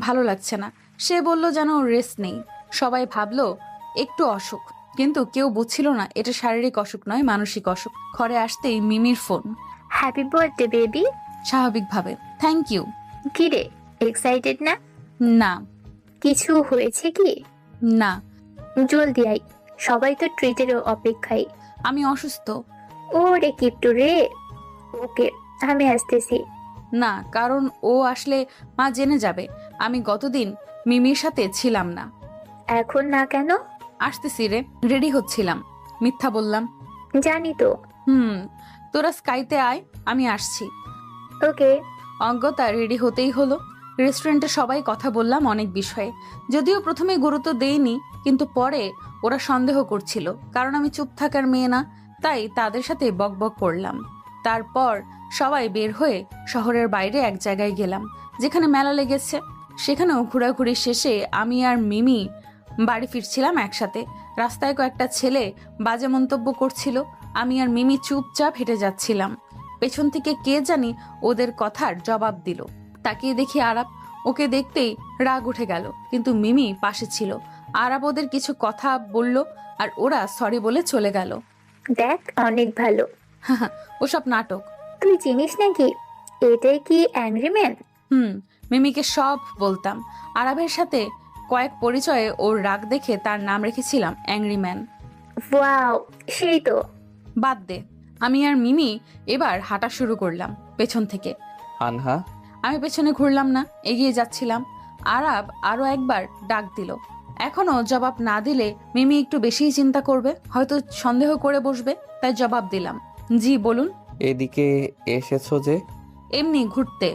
D: ভালো লাগছে না। সে বলল যেন রেস্ট নেই। সবাই ভাবলো একটু অসুখ, কিন্তু কেউ বুঝছিল না এটা শারীরিক অসুখ নয়, মানসিক অসুখ। ঘরে আসতেই মিমির ফোন।
E: Happy birthday baby.
D: স্বাভাবিকভাবে থ্যাংক ইউ।
E: কি রে, এক্সাইটেড না?
D: না।
E: কিছু হয়েছে কি?
D: না।
E: জলদি আই, সবাই তো ট্রিটের অপেক্ষায়।
D: আমি অসুস্থ।
E: ওরে কিপটু রে। ওকে, আমি আসতেছি।
D: না, কারণ ও আসলে মা জেনে যাবে আমি গতদিন মিমির সাথে ছিলাম না।
E: এখন না কেন?
D: আসতেছি রে, রেডি হচ্ছিলাম। মিথ্যা বললাম।
E: জানি তো।
D: তোরা স্কাইতে আয়, আমি আসছি।
E: ওকে।
D: অজ্ঞতা রেডি হতেই হলো। রেস্টুরেন্টে সবাই কথা বললাম অনেক বিষয়ে। যদিও প্রথমে গুরুত্ব দেইনি, কিন্তু পরে ওরা সন্দেহ করছিল, কারণ আমি চুপ থাকার মেয়ে না, তাই তাদের সাথে বকবক করলাম। তারপর সবাই বের হয়ে শহরের বাইরে এক জায়গায় গেলাম, যেখানে মেলা লেগেছে। সেখানেও ঘোরাঘুরি শেষে আমি আর মিমি বাড়ি ফিরছিলাম একসাথে। রাস্তায় কয়েকটা ছেলে বাজে মন্তব্য করছিল। আমি আর মিমি চুপচাপ হেঁটে যাচ্ছিলাম। পেছন থেকে কে জানি ওদের কথার জবাব দিল। তাকিয়ে দেখি আরাব। ওকে দেখতেই রাগ উঠে গেল, কিন্তু মিমি পাশে ছিল। আরাব ওদের কিছু কথা বলল আর ওরা সরি বলে চলে গেল।
E: দেখ, অনেক ভালো।
D: ওসব নাটক।
E: তুই চিনিস নাকি এটাই কি অ্যাংরি ম্যান?
D: মিমিকে সব বলতাম। আরাবের সাথে কয়েক পরিচয়ে ওর রাগ দেখে তার নাম রেখেছিলাম অ্যাংরি ম্যান।
E: ওয়াও, সেই তো।
D: বাদ দে। আমি আর মিমি এবার হাঁটা শুরু করলাম পেছন থেকে।
B: আনহা।
D: আমি পেছনে ঘুরলাম না, এগিয়ে যাচ্ছিলাম। আরাব আরো একবার ডাক দিল। এখনো জবাব না দিলে মিমি একটু বেশিই চিন্তা করবে, হয়তো সন্দেহ করে বসবে, তাই জবাব দিলাম। জি বলুন।
B: এদিকে এসেছো যে?
D: এমনি ঘুরতে।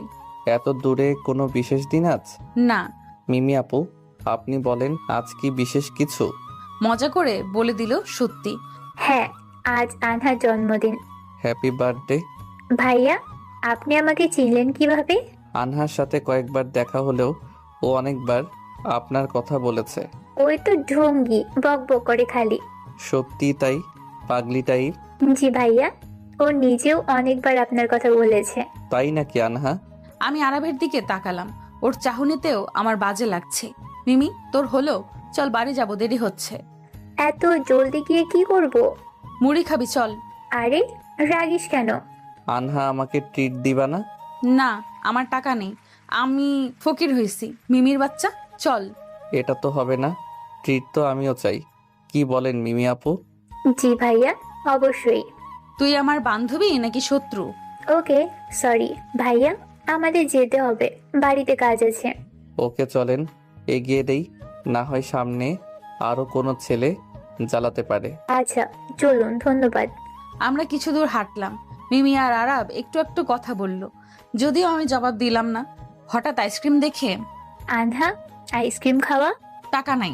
B: এত দূরে কোনো বিশেষ দিন আজ?
D: না।
B: মিমি আপু, আপনি বলেন আজ কি বিশেষ কিছু?
D: মজা করে বলে দিল সত্যি।
E: হ্যাঁ, আজ আনহার জন্মদিন।
B: Happy birthday.
E: ভাইয়া, আপনি আমাকে চিনলেন কিভাবে?
B: আনহার সাথে কয়েকবার দেখা হলেও ও অনেকবার আপনার কথা বলেছে।
E: ওই তো ঢঙ্গি, বক বক করে খালি।
B: সত্যি তাই? পাগলি টাইপ?
E: জি ভাইয়া, ও নিজেও অনেকবার আপনার কথা বলেছে।
B: তাই নাকি আনহা?
D: আমি আরাবের দিকে তাকালাম। ওর চাহনিতেও আমার বাজে লাগছে। মিমি, তোর হলো? চল বাড়ি যাবো, দেরি হচ্ছে।
E: এত জলদি গিয়ে কি করব?
D: মুড়ি খাবি, চল।
E: আরে রাগিস কেন?
B: আনহা আমাকে ট্রিট দিবা না?
D: না, আমার টাকা নেই, আমি ফকির হয়েছি। মিমির বাচ্চা, চল।
B: এটা তো হবে না, ট্রিট তো আমিও চাই। কি বলেন মিমি আপু?
E: জি ভাইয়া, অবশ্যই।
D: তুই আমার বান্ধবী নাকি শত্রু?
E: ওকে, সরি ভাইয়া, আমাদের যেতে হবে, বাড়িতে কাজ আছে।
B: ওকে চলেন, এগিয়ে দেই, না হয় সামনে আরো কোনো ছেলে জ্বালাতে পারে।
E: আচ্ছা চলুন, ধন্যবাদ।
D: আমরা কিছু দূর হাঁটলাম। মিমি আর আরাব একটু একটু কথা বলল, যদিও আমি জবাব দিলাম না। হঠাৎ আইসক্রিম দেখে।
E: আনহা, আইসক্রিম খাওয়া?
D: টাকা নাই।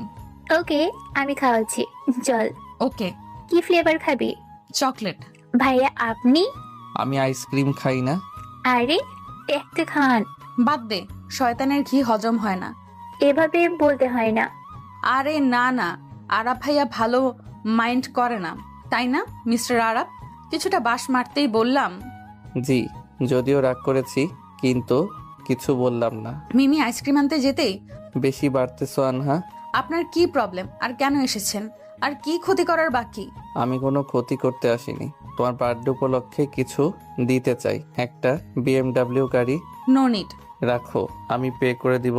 E: ওকে, আমি খাওয়াচ্ছি, চল।
D: ওকে।
E: কি ফ্লেভার খাবি?
D: চকলেট।
E: ভাইয়া আপনি?
B: আমি আইসক্রিম খাই না।
E: আরে একটা খান।
D: বাদ দে, শয়তানের ঘি হজম হয় না।
E: এভাবে বলতে হয় না।
D: আরে না না, আরাব ভাইয়া ভালো মাইন্ড করে না, তাই না মিস্টার আরাব? কিছুটা বাস মারতেই বললাম।
B: জি, যদিও রাগ করেছি, কিন্তু কিছু বললাম না।
D: মিমি আইসক্রিম আনতে যেতেই।
B: বেশি বাড়তেছো আনহা।
D: আপনার কি প্রবলেম? আর কেন এসেছেন? আর কি ক্ষতি করার বাকি?
B: আমি কোনো ক্ষতি করতে আসিনি। তোমার বার্থডে উপলক্ষে কিছু দিতে চাই। একটা BMW গাড়ি
D: নো নিড।
B: রাখো, আমি পে করে দিব।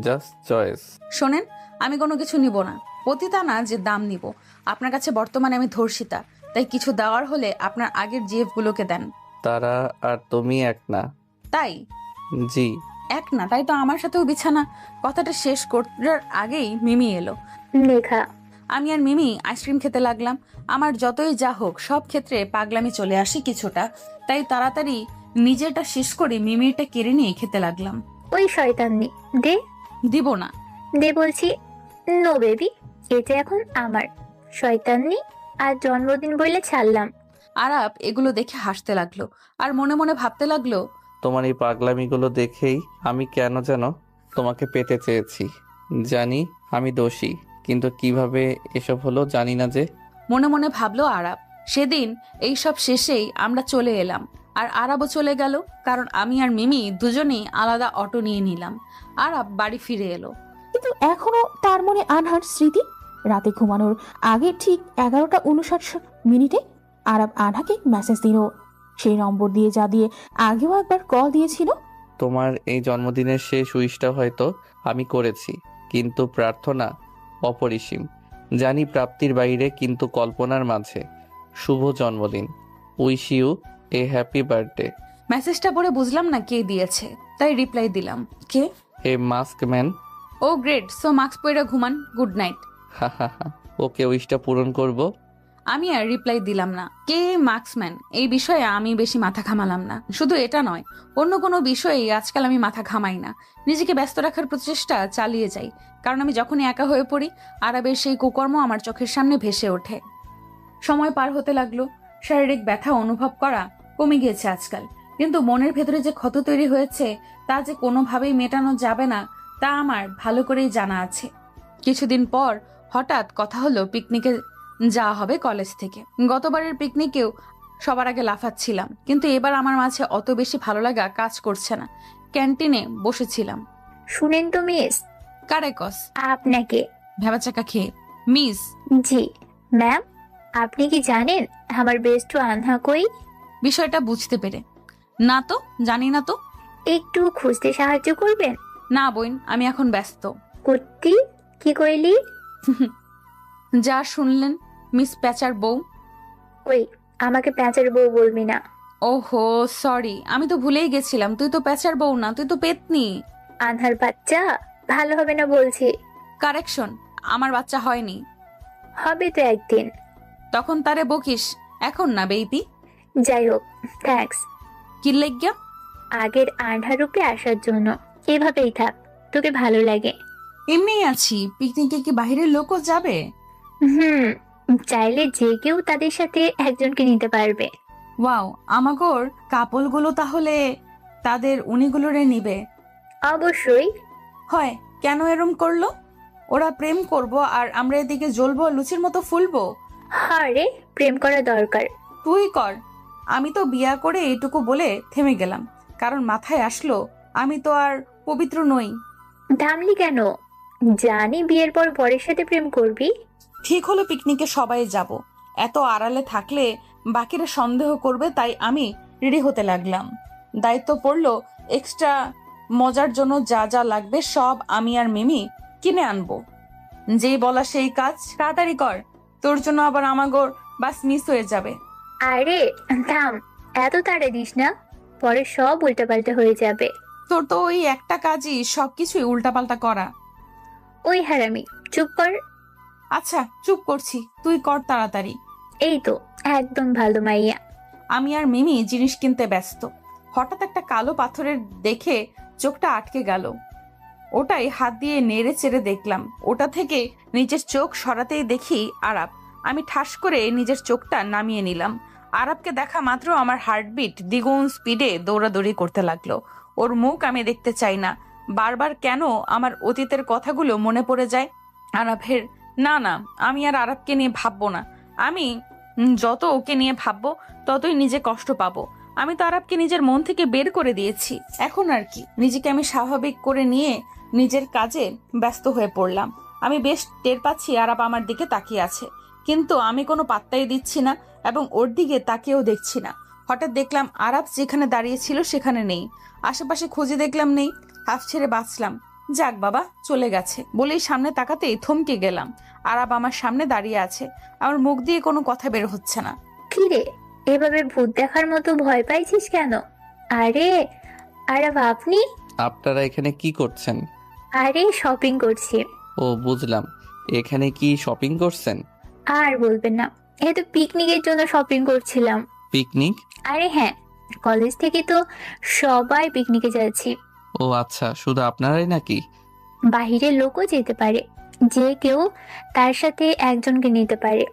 B: Just choice.
D: শোনেন, আমি কোনো কিছু নিব না। পতিতা না যে দাম নিব। আপনার কাছে বর্তমানে আমি ধর্ষিতা, তাই কিছু দেওয়ার হলে আপনার আগের জিএফ গুলোকে দেন।
B: তারা আর তুমি এক না।
D: তাই?
B: জি।
D: এক না, তাই তো আমার সাথেও বিছানা। কথাটা শেষ করার আগেই মিমি এলো।
E: লেখা।
D: আমি আর মিমি আইসক্রিম খেতে লাগলাম। আমার যতই যা হোক সব ক্ষেত্রে পাগলামি চলে আসি কিছুটা, তাই তাড়াতাড়ি নিজেরটা শেষ করে মিমিরটা কেড়ে নিয়ে খেতে লাগলাম।
E: ওই শয়তাননি, দে।
D: দিব না।
E: দে বলছি। নো বেবি, এটা এখন আমার। শয়তাননি, আর জন্মদিন বলে ছাড়লাম।
D: আরাপ এগুলো দেখে হাসতে লাগলো আর মনে মনে ভাবতে লাগলো,
B: তোমার এই পাগলামিগুলো দেখেই আমি কেন যেন তোমাকে পেতে চেয়েছি। জানি আমি দোষী, কিন্তু কিভাবে এসব হলো জানি না যে।
D: মনে মনে ভাবলো আরাপ। সেদিন এই সব শেষেই আমরা চলে এলাম আর আরাবও চলে গেল, কারণ আমি আর মিমি দুজনেই আলাদা অটো নিয়ে নিলাম। আরাপ বাড়ি ফিরে এলো।
C: কিন্তু এখনো তার মনে আনহার স্মৃতি। রাতে ঘুমানোর আগে ঠিক 11:59 আরাব আনহাকে মেসেজ দিল। সেই নম্বর দিয়ে যা দিয়ে আগেও একবার কল দিয়েছিল।
B: তোমার এই জন্মদিনের শেষ উইশটা হয়তো আমি করেছি, কিন্তু প্রার্থনা অপরিসীম। জানি প্রাপ্তির বাইরে, কিন্তু কল্পনার মাঝে। শুভ জন্মদিন। Wish you a happy birthday.
D: মেসেজটা পড়ে বুঝলাম না কে দিয়েছে, তাই রিপ্লাই দিলাম, কে?
B: A mask man.
D: Oh great, so mask পরে ঘুমান, গুড নাইট।
B: ওকে, উইশটা পূরণ করব।
D: আমি আর রিপ্লাই দিলাম না। কে মার্কসম্যান এই বিষয়ে আমি বেশি মাথা ঘামালাম না। শুধু এটা নয়, অন্য কোনো বিষয়ে আজকাল আমি মাথা ঘামাই না। নিজেকে ব্যস্ত রাখার প্রচেষ্টা চালিয়ে যাই, কারণ আমি যখনই একা হয়ে পড়ি আরাবের সেই কুকর্ম আমার চোখের সামনে ভেসে ওঠে। সময় পার হতে লাগলো। শারীরিক ব্যথা অনুভব করা কমে গিয়েছে আজকাল, কিন্তু মনের ভেতরে যে ক্ষত তৈরি হয়েছে তা যে কোনোভাবেই মেটানো যাবে না তা আমার ভালো করেই জানা আছে। কিছুদিন পর হঠাৎ কথা হলো পিকনিকে যাওয়া হবে কলেজ থেকে। গতবারের পিকনিকেও সবার আগে লাফাচ্ছিলাম, কিন্তু এবার আমার মাঝে অত বেশি ভালো লাগা কাজ করছে না। ক্যান্টিনে বসেছিলাম।
E: শুনেন তো মিস।
D: কারে কস?
E: আপনাকে।
D: ভেবাচাকা খেয়ে। মিস?
E: জি ম্যাম। আপনি কি জানেন আমার বেস্ট আনহা কই?
D: বিষয়টা বুঝতে পেরে, না তো জানি না তো।
E: একটু খুঁজতে সাহায্য করবেন?
D: না বোন, আমি এখন ব্যস্ত।
E: কুত্তি, কি কইলি?
D: যা শুনলেন মিস প্যাচার বউ।
E: ওই, আমাকে প্যাঁচার বউ বলবি না।
D: ওহো সরি, আমি তো ভুলেই গেছিলাম। তুই তো প্যাচার বউ না, তুই তো পেতনি।
E: আনহার বাচ্চা ভালো হবে না বলছি।
D: কারেকশন, আমার বাচ্চা হয়নি।
E: হবে তো একদিন।
D: তখন তারে বকিস, এখন না বেবি।
E: যাই হোক, থ্যাঙ্কস।
D: কি লেগা?
E: আগের আনহা রূপে আসার জন্য। এভাবেই থাক, তোকে ভালো লাগে।
D: এমনি আছি। পিকনিকে কি বাহিরের লোকও যাবে?
E: চাইলে যে কেউ তাদের সাথে একজনকে নিতে পারবে।
D: ওয়াও, আমাগোর কাপলগুলো তাহলে তাদের উনিগুলোরে নিবে?
E: অবশ্যই।
D: হয়, কেন এরম করলো? ওরা প্রেম করব আর আমরা এদিকে জ্বলবো, লুচির মতো ফুলবো।
E: আরে প্রেম করা দরকার।
D: তুই কর। আমি তো বিয়া করে এইটুকু বলে থেমে গেলাম, কারণ মাথায় আসলো আমি তো আর পবিত্র নই।
E: থামলি কেন? জানি বিয়ের পর বরের সাথে প্রেম করবি।
D: ঠিক হলো, পিকনিকে সবাই যাব। এত আড়ালে থাকলে বাকিরা সন্দেহ করবে, তাই আমি রেডি হতে লাগলাম। দায়িত্ব পড়লো এক্সট্রা মজার জন্য যা যা লাগবে সব আমি আর মিমি কিনে আনবো। যেই বলা সেই কাজ, তাড়াতাড়ি কর, তোর জন্য আবার আমাগোর বাস মিস হয়ে যাবে।
E: আরে থাম, এত তাড়া দিস না, পরে সব উল্টাপাল্টা হয়ে যাবে।
D: তোর তো ওই একটা কাজই সবকিছুই উল্টাপাল্টা করা।
E: ওই হারামি, চুপ কর।
D: আচ্ছা চুপ করছি, তুই কর তাড়াতাড়ি।
E: এই তো একদম ভালো মাইয়া।
D: আমি আর মিমি জিনিস কিনতে ব্যস্ত। হঠাৎ একটা কালো পাথরের দেখে চোখটা আটকে গেল। ওটাই হাত দিয়ে নেড়ে চেড়ে দেখলাম। ওটা থেকে নিজের চোখ সরাতেই দেখি আরাব। আমি ঠাস করে নিজের চোখটা নামিয়ে নিলাম। আরাবকে দেখা মাত্র আমার হার্টবিট দ্বিগুণ স্পিডে দৌড়াদৌড়ি করতে লাগলো। ওর মুখ আমি দেখতে চাই না। বারবার কেন আমার অতীতের কথাগুলো মনে পড়ে যায় আরাবের। না না, আমি আর আরাবকে নিয়ে ভাববো না। আমি যত ওকে নিয়ে ভাববো ততই নিজে কষ্ট পাবো। আমি তো আরাবকে নিজের মন থেকে বের করে দিয়েছি। এখন আর কি, নিজেকে আমি স্বাভাবিক করে নিয়ে নিজের কাজে ব্যস্ত হয়ে পড়লাম। আমি বেশ টের পাচ্ছি আরাব আমার দিকে তাকিয়ে আছে, কিন্তু আমি কোনো পাত্তাই দিচ্ছি না। এবং ওর দিকে তাকেও দেখছি না। হঠাৎ দেখলাম আরাব যেখানে দাঁড়িয়ে ছিল সেখানে নেই। আশেপাশে খুঁজে দেখলাম নেই। হাফ ছেড়ে বাঁচলাম। যাক বাবা, চলে গেছে বলেই সামনে তাকাতেই থমকে গেলাম। আরাব আমার সামনে দাঁড়িয়ে আছে। আমার মুখ দিয়ে কোনো কথা বের হচ্ছে না।
E: কিরে, এভাবে ভূত দেখার মতো ভয় পাইছিস কেন? আরে আরাব, আপনি?
B: আপনারা এখানে কি করছেন?
E: আরে শপিং করছি।
B: ও বুঝলাম, এখানে কি শপিং করছেন?
E: আর বলবেন না, এই তো পিকনিকের জন্য শপিং করছিলাম।
B: পিকনিক?
E: আরে হ্যাঁ, কলেজ থেকে তো সবাই পিকনিকে যাচ্ছি।
B: ও আচ্ছা, শুধু আপনারাই নাকি?
E: বাহিরের লোকও যেতে পারে, যে কেউ তার সাথে একজনকে নিতে পারে।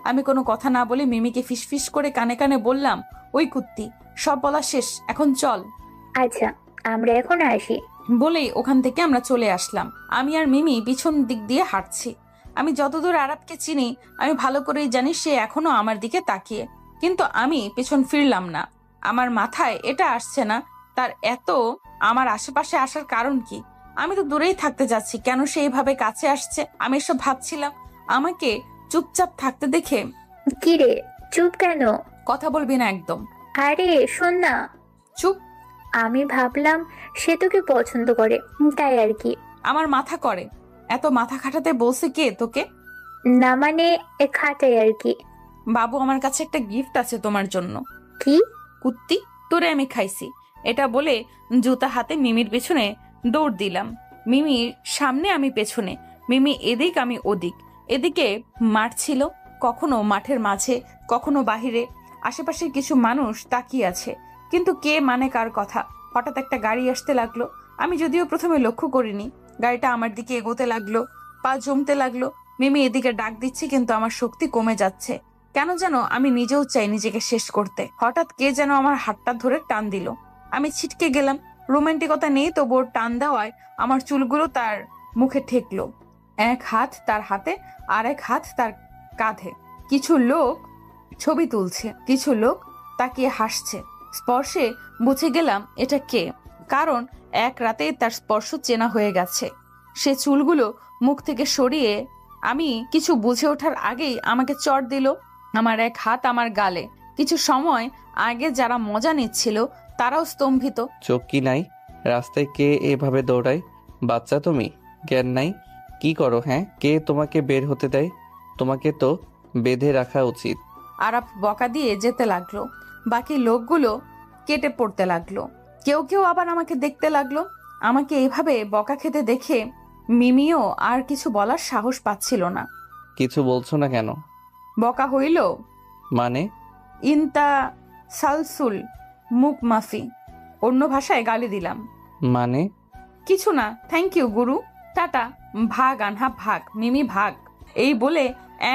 D: আমি কোনো কথা না বলে মিমিকে ফিসফিস করে কানে কানে বললাম, ওই কুত্তি, সব বলা শেষ, এখন চল।
E: আচ্ছা, আমরা এখন আসি।
D: বলেই ওখান থেকে আমরা চলে আসলাম। আমি আর মিমি পিছন দিক দিয়ে হাঁটছি। আমি যতদূর আরাবকে চিনি, আমি ভালো করেই জানি সে এখনো আমার দিকে তাকিয়ে। কিন্তু আমি পেছন ফিরলাম না। আমার মাথায় এটা আসছে না, তার এত আমার আশেপাশে আসার কারণ কি? আমি তো দূরেই থাকতে যাচ্ছি, কেন সে এইভাবে কাছে আসছে? আমি এসব ভাবছিলাম। আমাকে চুপচাপ থাকতে দেখে,
E: কিরে, চুপ কেন?
D: কথা বলবি না একদম।
E: আরে শোন না।
D: চুপ।
E: আমি ভাবলাম সে তোকে পছন্দ করে, তাই আর কি।
D: আমার মাথা করে। এত মাথা খাটাতে বলছে কে তোকে?
E: না মানে খাটাই আর কি।
D: বাবু, আমার কাছে একটা গিফট আছে তোমার জন্য।
E: কি?
D: কুত্তি, তোরে আমি খাইছি। এটা বলে জুতা হাতে মিমির পেছনে দৌড় দিলাম। মিমির সামনে, আমি পেছনে। মিমি এদিক, আমি ওদিক। এদিকে মাঠ ছিল, কখনো মাঠের মাঝে, কখনো বাহিরে। আশেপাশের কিছু মানুষ তাকিয়ে আছে, কিন্তু কে মানে কার কথা? হঠাৎ একটা গাড়ি আসতে লাগলো। আমি যদিও প্রথমে লক্ষ্য করিনি। গাড়িটা আমার দিকে এগোতে লাগলো, পা জমতে লাগলো। মিমি এদিকে ডাক দিচ্ছি, কিন্তু আমার শক্তি কমে যাচ্ছে। কেন যেন আমি নিজেও চাই নিজেকে শেষ করতে। হঠাৎ কে যেন আমার হাতটা ধরে টান দিল। আমি ছিটকে গেলাম। রোমান্টিকতা নেই, তবুও টান দেওয়ায় আমার চুলগুলো তার মুখে ঠেকলো। এক হাত তার হাতে, আর এক হাত তার কাঁধে। কিছু লোক ছবি তুলছে, কিছু লোক তাকিয়ে হাসছে। স্পর্শে বুঝে গেলাম এটা কে, কারণ এক রাতেই তার স্পর্শ চেনা হয়ে গেছে। সে চুলগুলো মুখ থেকে সরিয়ে আমি কিছু বুঝে ওঠার আগেই আমাকে চড় দিল। আমার এক হাত আমার গালে। কিছু সময় আগে যারা মজা নিচ্ছিল তারাও স্তম্ভিত।
B: চোখ কি নাই? রাস্তায় কে এভাবে দৌড়ায়? বাচ্চা তুমি, জ্ঞান নাই? কি করো? হ্যাঁ, কে তোমাকে বের হতে দেয়? তোমাকে তো বেঁধে রাখা উচিত।
D: আরাপ বকা দিয়ে যেতে লাগলো। বাকি লোকগুলো কেটে পড়তে লাগলো। কেউ কেউ আবার আমাকে দেখতে লাগলো। আমাকে এইভাবে বকা খেতে দেখে মিমিও আর কিছু বলার সাহস পাচ্ছিল না।
B: কিছু বলছো না কেন?
D: বকা হইল
B: মানে?
D: ইনতা সালসুল মুখ মাফি। অন্য ভাষায় গালি দিলাম।
B: মানে?
D: কিছু না, থ্যাংক ইউ গুরু, টাটা, ভাগ আনহা ভাগ, মিমি ভাগ। এই বলে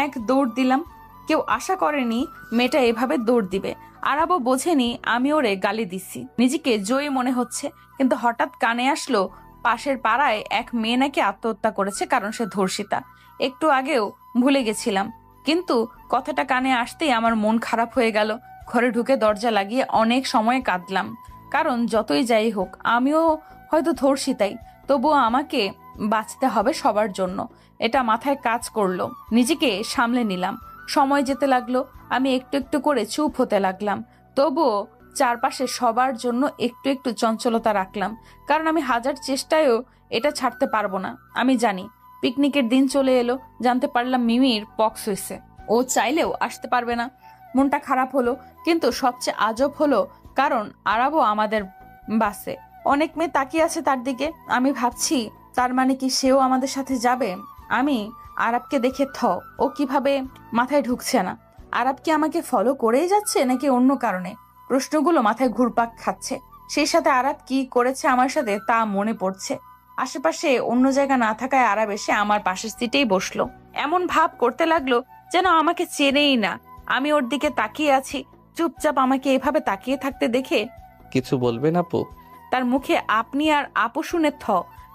D: এক দৌড় দিলাম। কেউ আশা করেনি মেয়েটা এভাবে দৌড় দিবে। আরাবও বোঝেনি আমি ওরে গালি দিচ্ছি। নিজেকে জয়ী মনে হচ্ছে। কিন্তু হঠাৎ কানে আসলো পাশের পাড়ায় এক মেয়ে নাকি আত্মহত্যা করেছে, কারণ সে ধর্ষিতা। একটু আগেও ভুলে গেছিলাম, কিন্তু কথাটা কানে আসতেই আমার মন খারাপ হয়ে গেল। ঘরে ঢুকে দরজা লাগিয়ে অনেক সময় কাঁদলাম, কারণ যতই যাই হোক আমিও হয়তো ধর্ষিতাই, তবুও আমাকে বাঁচতে হবে সবার জন্য। এটা মাথায় কাজ করলো। নিজেকে সামলে নিলাম। সময় যেতে লাগলো। আমি একটু একটু করে চুপ হতে লাগলাম। তবুও চারপাশে সবার জন্য একটু একটু চঞ্চলতা রাখলাম, কারণ আমি হাজার চেষ্টায়ও এটা ছাড়তে পারবো না। আমি জানি পিকনিকের দিন চলে এলো। জানতে পারলাম মিমির পক্স হয়েছে, ও চাইলেও আসতে পারবে না। মনটা খারাপ হলো, কিন্তু সবচেয়ে আজব হলো কারণ আরাবও আমাদের বাসে। অনেক মেয়ে তাকিয়ে আছে তার দিকে। আমি ভাবছি তার মানে কি সেও আমাদের সাথে যাবে? আমি আরাবকে দেখে ও কিভাবে মাথায় ঢুকছে না। আরাব কি আমাকে ফলো করেই যাচ্ছে নাকি অন্য কারণে? প্রশ্নগুলো মাথায় ঘুরপাক খাচ্ছে। সেই সাথে আরাব কি করেছে আমার সাথে তা মনে পড়ছে। আশেপাশে অন্য জায়গা না থাকায় আরাব এসে আমার পাশের সিটেই বসলো। এমন ভাব করতে লাগলো যেন আমাকে চেনেই না। আমি ওর দিকে তাকিয়ে আছি। চুপচাপ আমাকে এভাবে তাকিয়ে থাকতে দেখে
B: কিছু বলবেন আপু?
D: তার মুখে আপনি আর আপু শুনে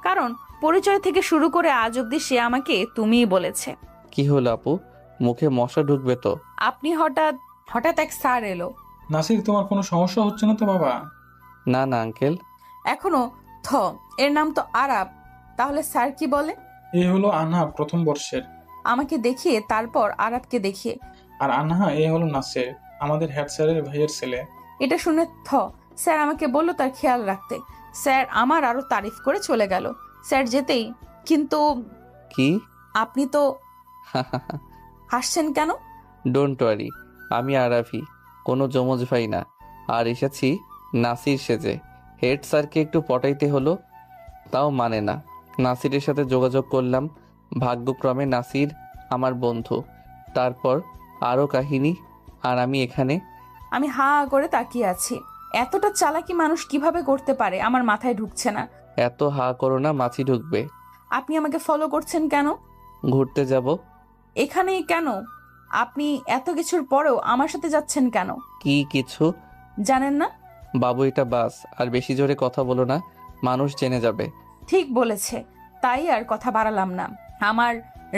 D: কারণ পরিচয় থেকে শুরু করে আজ অব্দি সে আমাকে তুমিই বলেছে।
B: কি হলো আপু? মুখে মশা ঢুকবে তো?
D: আপনি হঠাৎ হঠাৎ এক স্যার এলো।
J: নাসির, তোমার কোনো সমস্যা হচ্ছে না তো বাবা?
B: না না আঙ্কেল।
D: এখনো এর নাম তো আরাব, তাহলে স্যার কি বলে?
J: এই হলো আনহা, প্রথম বর্ষের।
D: আমাকে দেখিয়ে তারপর আরাবকে দেখিয়ে,
J: আর আনহা এ হলো নাসের, আমাদের হেড স্যারের ভাইয়ের ছেলে।
D: এটা শুনে স্যার আমাকে বললো তার খেয়াল রাখতে। স্যার আমার আরো তারিফ করে চলে গেল। স্যার যেতেই, কিন্তু
B: কি?
D: আপনি তো হাসছেন কেন?
B: ডোন্ট ওয়ারি, আমি আরাফি, কোনো যমজ ভাই না। আর এসেছি নাসির সেজে। হেড স্যারকে একটু পটাইতে হলো, তাও মানে না। নাসিরের সাথে যোগাযোগ করলাম, ভাগ্যক্রমে নাসির আমার বন্ধু। তারপর আরও কাহিনী, আর আমি এখানে।
D: আমি হা করে তাকিয়ে আছি। এতটা চালাকি মানুষ কিভাবে করতে পারে আমার মাথায় ঢুকছে না।
B: এত হা করো না, মাছি ঢুকবে।
D: আপনি আমাকে ফলো করছেন কেন?
B: ঘুরতে যাব।
D: এখানেই কেন? আপনি এত কিছুর পরেও আমার সাথে যাচ্ছেন কেন?
B: কি কিছু
D: জানেন না?
B: বাবু, এটা বাস, আর বেশি জোরে কথা বলো না, মানুষ জেনে যাবে।
D: ঠিক বলেছে, তাই আর কথা বাড়ালাম না। আমার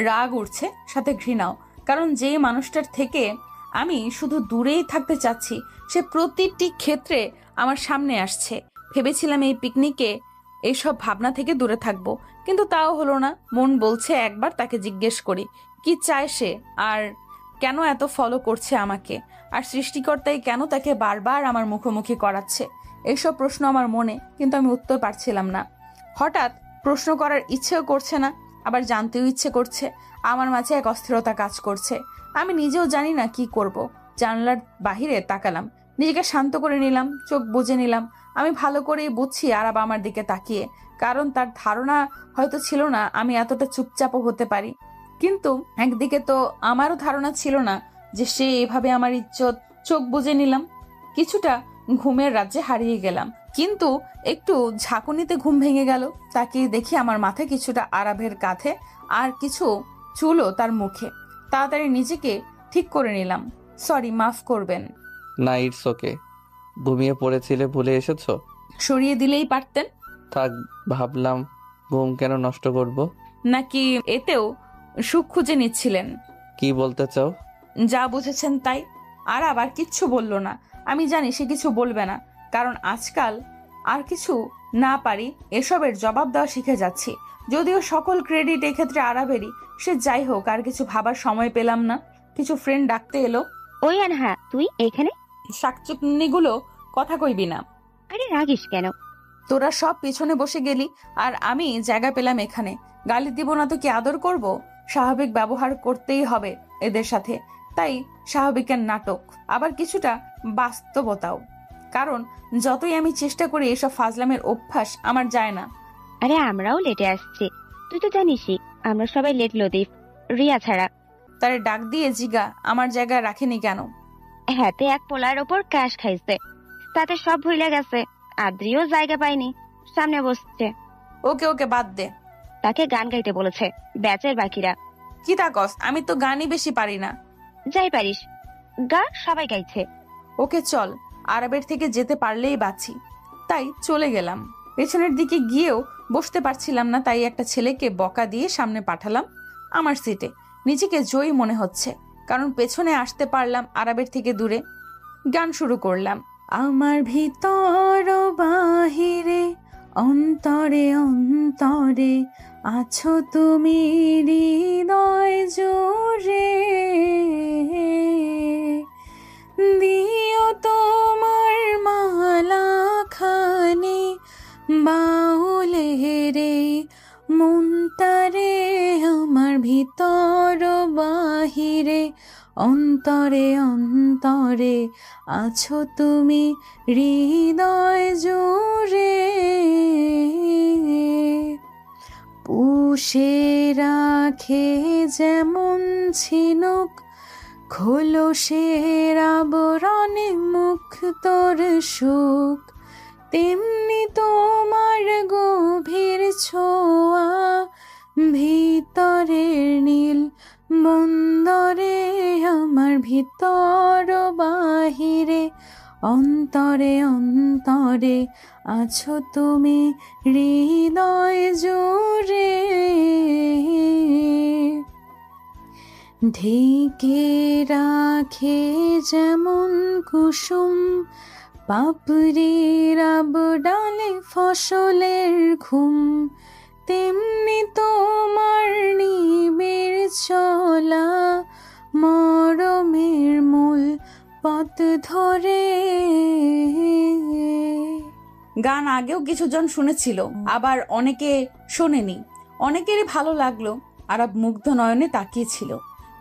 D: রাগ উঠছে, সাথে ঘৃণাও। কারণ যে মানুষটার থেকে আমি শুধু দূরেই থাকতে চাচ্ছি, সে প্রতিটি ক্ষেত্রে আমার সামনে আসছে। ভেবেছিলাম এই পিকনিকে এইসব ভাবনা থেকে দূরে থাকবো, কিন্তু তাও হলো না। মন বলছে একবার তাকে জিজ্ঞেস করি কি চায় সে, আর কেন এত ফলো করছে আমাকে, আর সৃষ্টিকর্তাই কেন তাকে বারবার আমার মুখোমুখি করাচ্ছে। এইসব প্রশ্ন আমার মনে, কিন্তু আমি উত্তর পারছিলাম না। হঠাৎ প্রশ্ন করার ইচ্ছেও করছে না, আবার জানতেও ইচ্ছে করছে। আমার মাঝে এক অস্থিরতা কাজ করছে। আমি নিজেও জানি না কি করব। জানলার বাহিরে তাকালাম, নিজেকে শান্ত করে নিলাম, চোখ বুজে নিলাম। আমি ভালো করেই বুঝছি আরাব আমার দিকে তাকিয়ে, কারণ তার ধারণা হয়তো ছিল না আমি এতটা চুপচাপও হতে পারি। কিন্তু একদিকে তো আমারও ধারণা ছিল না যে সে এভাবে আমার ইজ্জত। চোখ বুজে নিলাম, কিছুটা ঘুমের রাজ্যে হারিয়ে গেলাম। কিন্তু একটু ঝাঁকুনিতে ঘুম ভেঙে গেল। তাকিয়ে দেখি আমার মাথায় কিছুটা আরাবের কাঁধে, আর কিছু চুলও তার মুখে। তাড়াতাড়ি নিজেকে ঠিক করে নিলাম। সরি, মাফ করবেন।
B: না, ইটস ওকে। ঘুমিয়ে পড়েছিলে, ভুলে এসেছো?
D: সরিয়ে দিলেই পারতেন।
B: থাক, ভাবলাম ঘুম কেন নষ্ট করব।
D: নাকি এতেও সুখ খুঁজে নিচ্ছিলেন?
B: কি বলতে চাও?
D: যা বুঝেছেন তাই। আর আবার কিচ্ছু বলল না। আমি জানি সে কিছু বলবে না, কারণ আজকাল আর কিছু না পারি এসবের জবাব দেওয়া শিখে যাচ্ছি। যদিও সকল ক্রেডিট এক্ষেত্রে আরাবেরই। সে যাই হোক, আর কিছু ভাবার সময় পেলাম না। কিছু ফ্রেন্ড ডাকতে এলো।
A: ওই আনহা, তুই এখানে?
D: শাকচুন্নিগুলো কথা কইবি না।
A: আরে রাগিস কেন?
D: তোরা সব পিছনে বসে গেলি, আর আমি জায়গা পেলাম এখানে। গালি দিব না তো কি আদর করব? স্বাভাবিক ব্যবহার করতেই হবে এদের সাথে। তাই স্বাভাবিকের নাটক, আবার কিছুটা বাস্তবতাও। কারণ যতই আমি চেষ্টা করি, এসব ফাজলামের অভ্যাস আমার যায় না।
A: আরে আমরাও লেটে আসছি, তুই তো জানিসই আমরা সবাই লেট লতিফ, রিয়া ছাড়া।
D: তারে ডাক দিয়ে জিগা আমার জায়গায় রাখেনি কেন?
A: হাতে এক পোলার ওপর ক্রাশ খাইছে, তাতে সব ভুলে গেছে। আদ্রিও জায়গা পায়নি, সামনে বসছে।
D: ওকে ওকে, বাদ দে।
A: তাকে গান গাইতে বলেছে ব্যাচের বাকিরা।
D: কি তা কস? আমি তো গানই বেশি পারি না।
A: যাই পারিস, গা, সবাই গাইছে।
D: ওকে চল, আরবের থেকে যেতে পারলেই বাঁচি। তাই চলে গেলাম। পেছনের দিকে গিয়েও বসতে পারছিলাম না, তাই একটা ছেলেকে বকা দিয়ে সামনে পাঠালাম আমার সিটে। নিজেকে জয়ী মনে হচ্ছে, কারণ পেছনে আসতে পারলাম আরবের থেকে দূরে। গান শুরু করলাম। আমার ভিতর বাহিরে, অন্তরে অন্তরে আছো তুমি হৃদয় জুড়ে। দিও তোমার মালা খানি বাউলে রে মনটারে, আমার ভিতর বাহিরে, অন্তরে অন্তরে আছো তুমি হৃদয় জুড়ে। পুষে রাখে যেমন ঝিনুক খোলসের আবরণে মুখ তোর সুখ, তেমনি তোমার গভীর ছোঁয়া ভিতরের নীল বন্দরে, আমার ভিতর বাহিরে, অন্তরে অন্তরে আছো তুমি হৃদয় জুড়ে। ঢেকে রাখে যেমন কুসুম পাপড়ির আবডালে ফসলের ঘুম, তেমনি তোমার নিবিড় চলা মরমে ধরে। গান আগেও কিছুজন শুনেছিল, আবার অনেকে শোনেনি। অনেকেরই ভালো লাগলো। আরব মুগ্ধ নয়নে তাকিয়েছিল।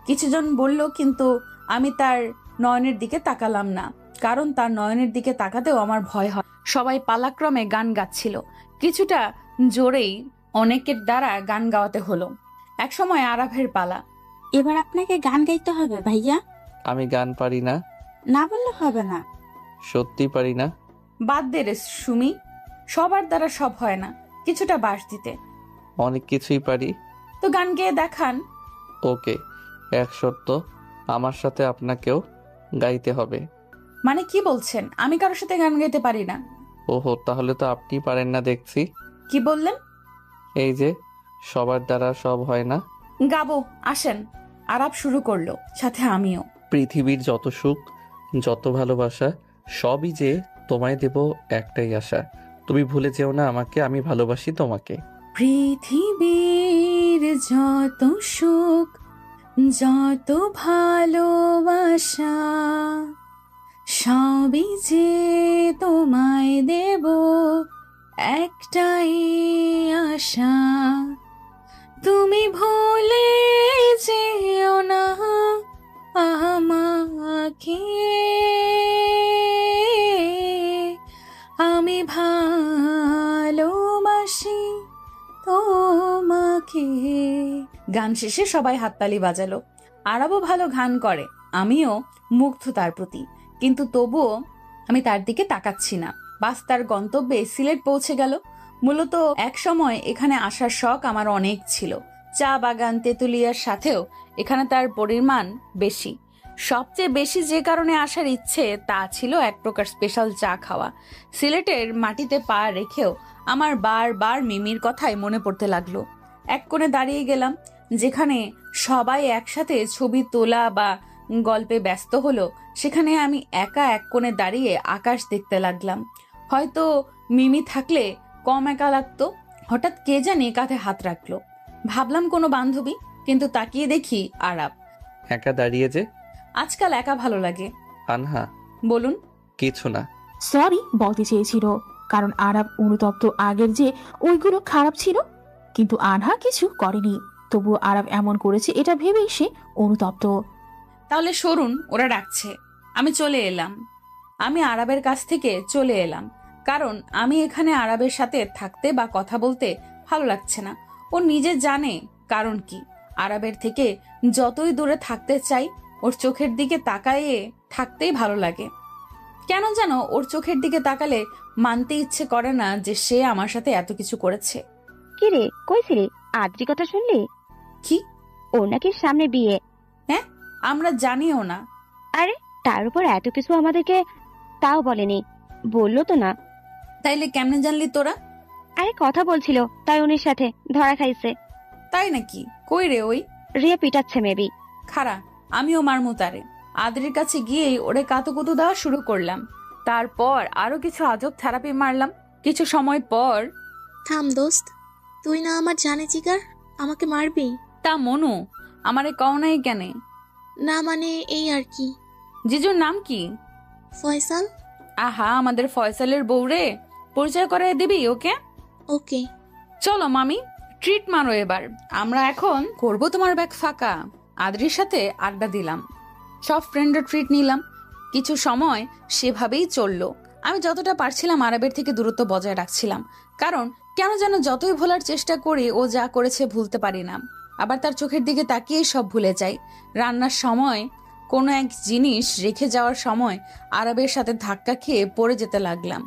D: কিছুজন বলল, কিন্তু আমি তার নয়নের দিকে তাকালাম না, কারণ তার নয়নের দিকে তাকাতেও আমার ভয় হয়। সবাই পালাক্রমে গান গাচ্ছিল, কিছুটা জোরেই অনেকের দ্বারা গান গাওয়াতে হলো। একসময় আরাফের পালা।
I: এবার আপনাকে গান গাইতে হবে ভাইয়া,
B: আমি গান পারি না।
I: না বললে হবে না।
B: সত্যি পারি না।
D: বাদ দে রে সুমি, সবার দ্বারা সব হয় না, কিছুটা বাস দিতে।
B: অনেক কিছুই পারি।
D: তো গান গেয়ে দেখান।
B: ওকে, এক শর্ত, আমার সাথে আপনাকেও গাইতে হবে।
D: মানে কি বলছেন? আমি কারোর সাথে গান গাইতে পারি না।
B: ওহো, তাহলে তো আপনি পারেন না দেখছি।
D: কি বললেন?
B: এই যে সবার দ্বারা সব হয় না।
D: গাবো, আসেন। আরাপ শুরু করলো, সাথে আমিও।
B: পৃথিবীর যত সুখ, যত ভালোবাসা, সবই যে তোমায় দেব একটাই আশা। তুমি ভুলে যেও না আমাকে, আমি ভালোবাসি তোমাকে।
D: পৃথিবীর যত সুখ, যত ভালোবাসা, সবই যে তোমায় দেব একটাই আশা। তুমি ভুলে যেও না আমাকে, আমি ভালোবাসি তোমাকে। গান শেষে সবাই হাততালি বাজালো। আরবও ভালো গান করে, আমিও মুগ্ধ তার প্রতি, কিন্তু তবুও আমি তার দিকে তাকাচ্ছি না। বাস তার গন্তব্যে সিলেট পৌঁছে গেল। মূলত এক সময় এখানে আসার শখ আমার অনেক ছিল। চা বাগান, তেঁতুলিয়ার সাথেও এখানে তার পরিমাণ বেশি। সবচেয়ে বেশি যে কারণে আসার ইচ্ছে তা ছিল এক প্রকার স্পেশাল চা খাওয়া। সিলেটের মাটিতে পা রেখেও আমার বারবার মিমির কথাই মনে পড়তে লাগলো। এক কোণে দাঁড়িয়ে গেলাম, যেখানে সবাই একসাথে ছবি তোলা বা গল্পে ব্যস্ত হলো, সেখানে আমি একা এক কোণে দাঁড়িয়ে আকাশ দেখতে লাগলাম। হয়তো মিমি থাকলে কম একা লাগতো। হঠাৎ কে জানি কাঁধে হাত রাখলো। ভাবলাম কোনো বান্ধবী, কিন্তু তাকিয়ে দেখি আরাব।
B: একা দাঁড়িয়ে যে?
D: আজকাল একা ভালো লাগে।
B: আনহা,
D: বলুন।
B: কিছু না।
C: সরি বলতে চেয়েছিল, কারণ আরাব অনুতপ্ত। আগের যে ওইগুলো খারাপ ছিল, কিন্তু আনহা কিছু করেনি। তবুও আরাব এমন করেছে এটা ভেবেই সে অনুতপ্ত।
D: তাহলে সরুন, ওরা ডাকছে। আমি চলে এলাম। আমি আরাবের কাছ থেকে চলে এলাম, কারণ আমি এখানে আরাবের সাথে থাকতে বা কথা বলতে ভালো লাগছে না। ও নিজে জানে কারণ কি। আরাবের থেকে যতই দূরে থাকতে চাই, ওর চোখের দিকে তাকাইয়ে থাকতেই ভালো লাগে। কেন যেন ওর চোখের দিকে তাকালে মানতে ইচ্ছে করে না যে সে আমার সাথে এত কিছু করেছে।
K: কি রে, কইছিলি আদ্রি কথা শুনলি?
D: কি?
K: ও নাকি সামনে বিয়ে।
D: হ্যাঁ, আমরা জানিও না।
K: আরে তার উপর এত কিছু আমাদেরকে তাও বলেনি, বললো তো না।
D: তাইলে কেমনে জানলি তোরা?
K: আরে কথা বলছিল, তাই উনির সাথে ধরা খাইছে।
D: তাই নাকি? কই রে ওই?
K: রিয়া পিটাচ্ছে মেবি।
D: খারা, আমিও মারমু তারে। আদ্রির কাছে গিয়েই ওরে কাতুকুতু দেওয়া শুরু করলাম। তারপর আরো কিছু আজব থেরাপি মারলাম। কিছু সময় পর,
L: থাম দোস্ত, তুই না আমার জানে জিগার, আমাকে মারবি?
D: তা মনু, আমারে কও নাই কেনে?
L: না মানে এই আর কি।
D: জিজুর নাম কি?
L: ফয়সাল।
D: আহা, আমাদের ফয়সালের বউরে পরিচয় করাই দিবি ওকে?
L: ওকে।
D: চলো মামি, ট্রিট মারো এবার। আমরা এখন করব তোমার ব্যাগ ফাঁকা। আদ্রির সাথে আড্ডা দিলাম, সব ফ্রেন্ডের ট্রিট নিলাম। কিছু সময় সেভাবেই চললো। আমি যতটা পারছিলাম আরবের থেকে দূরত্ব বজায় রাখছিলাম, কারণ কেন যেন যতই ভোলার চেষ্টা করি ও যা করেছে ভুলতে পারি না। আবার তার চোখের দিকে তাকিয়েই সব ভুলে যাই। রান্নার সময় কোনো এক জিনিস রেখে যাওয়ার সময় আরবের সাথে ধাক্কা খেয়ে পড়ে যেতে লাগলাম।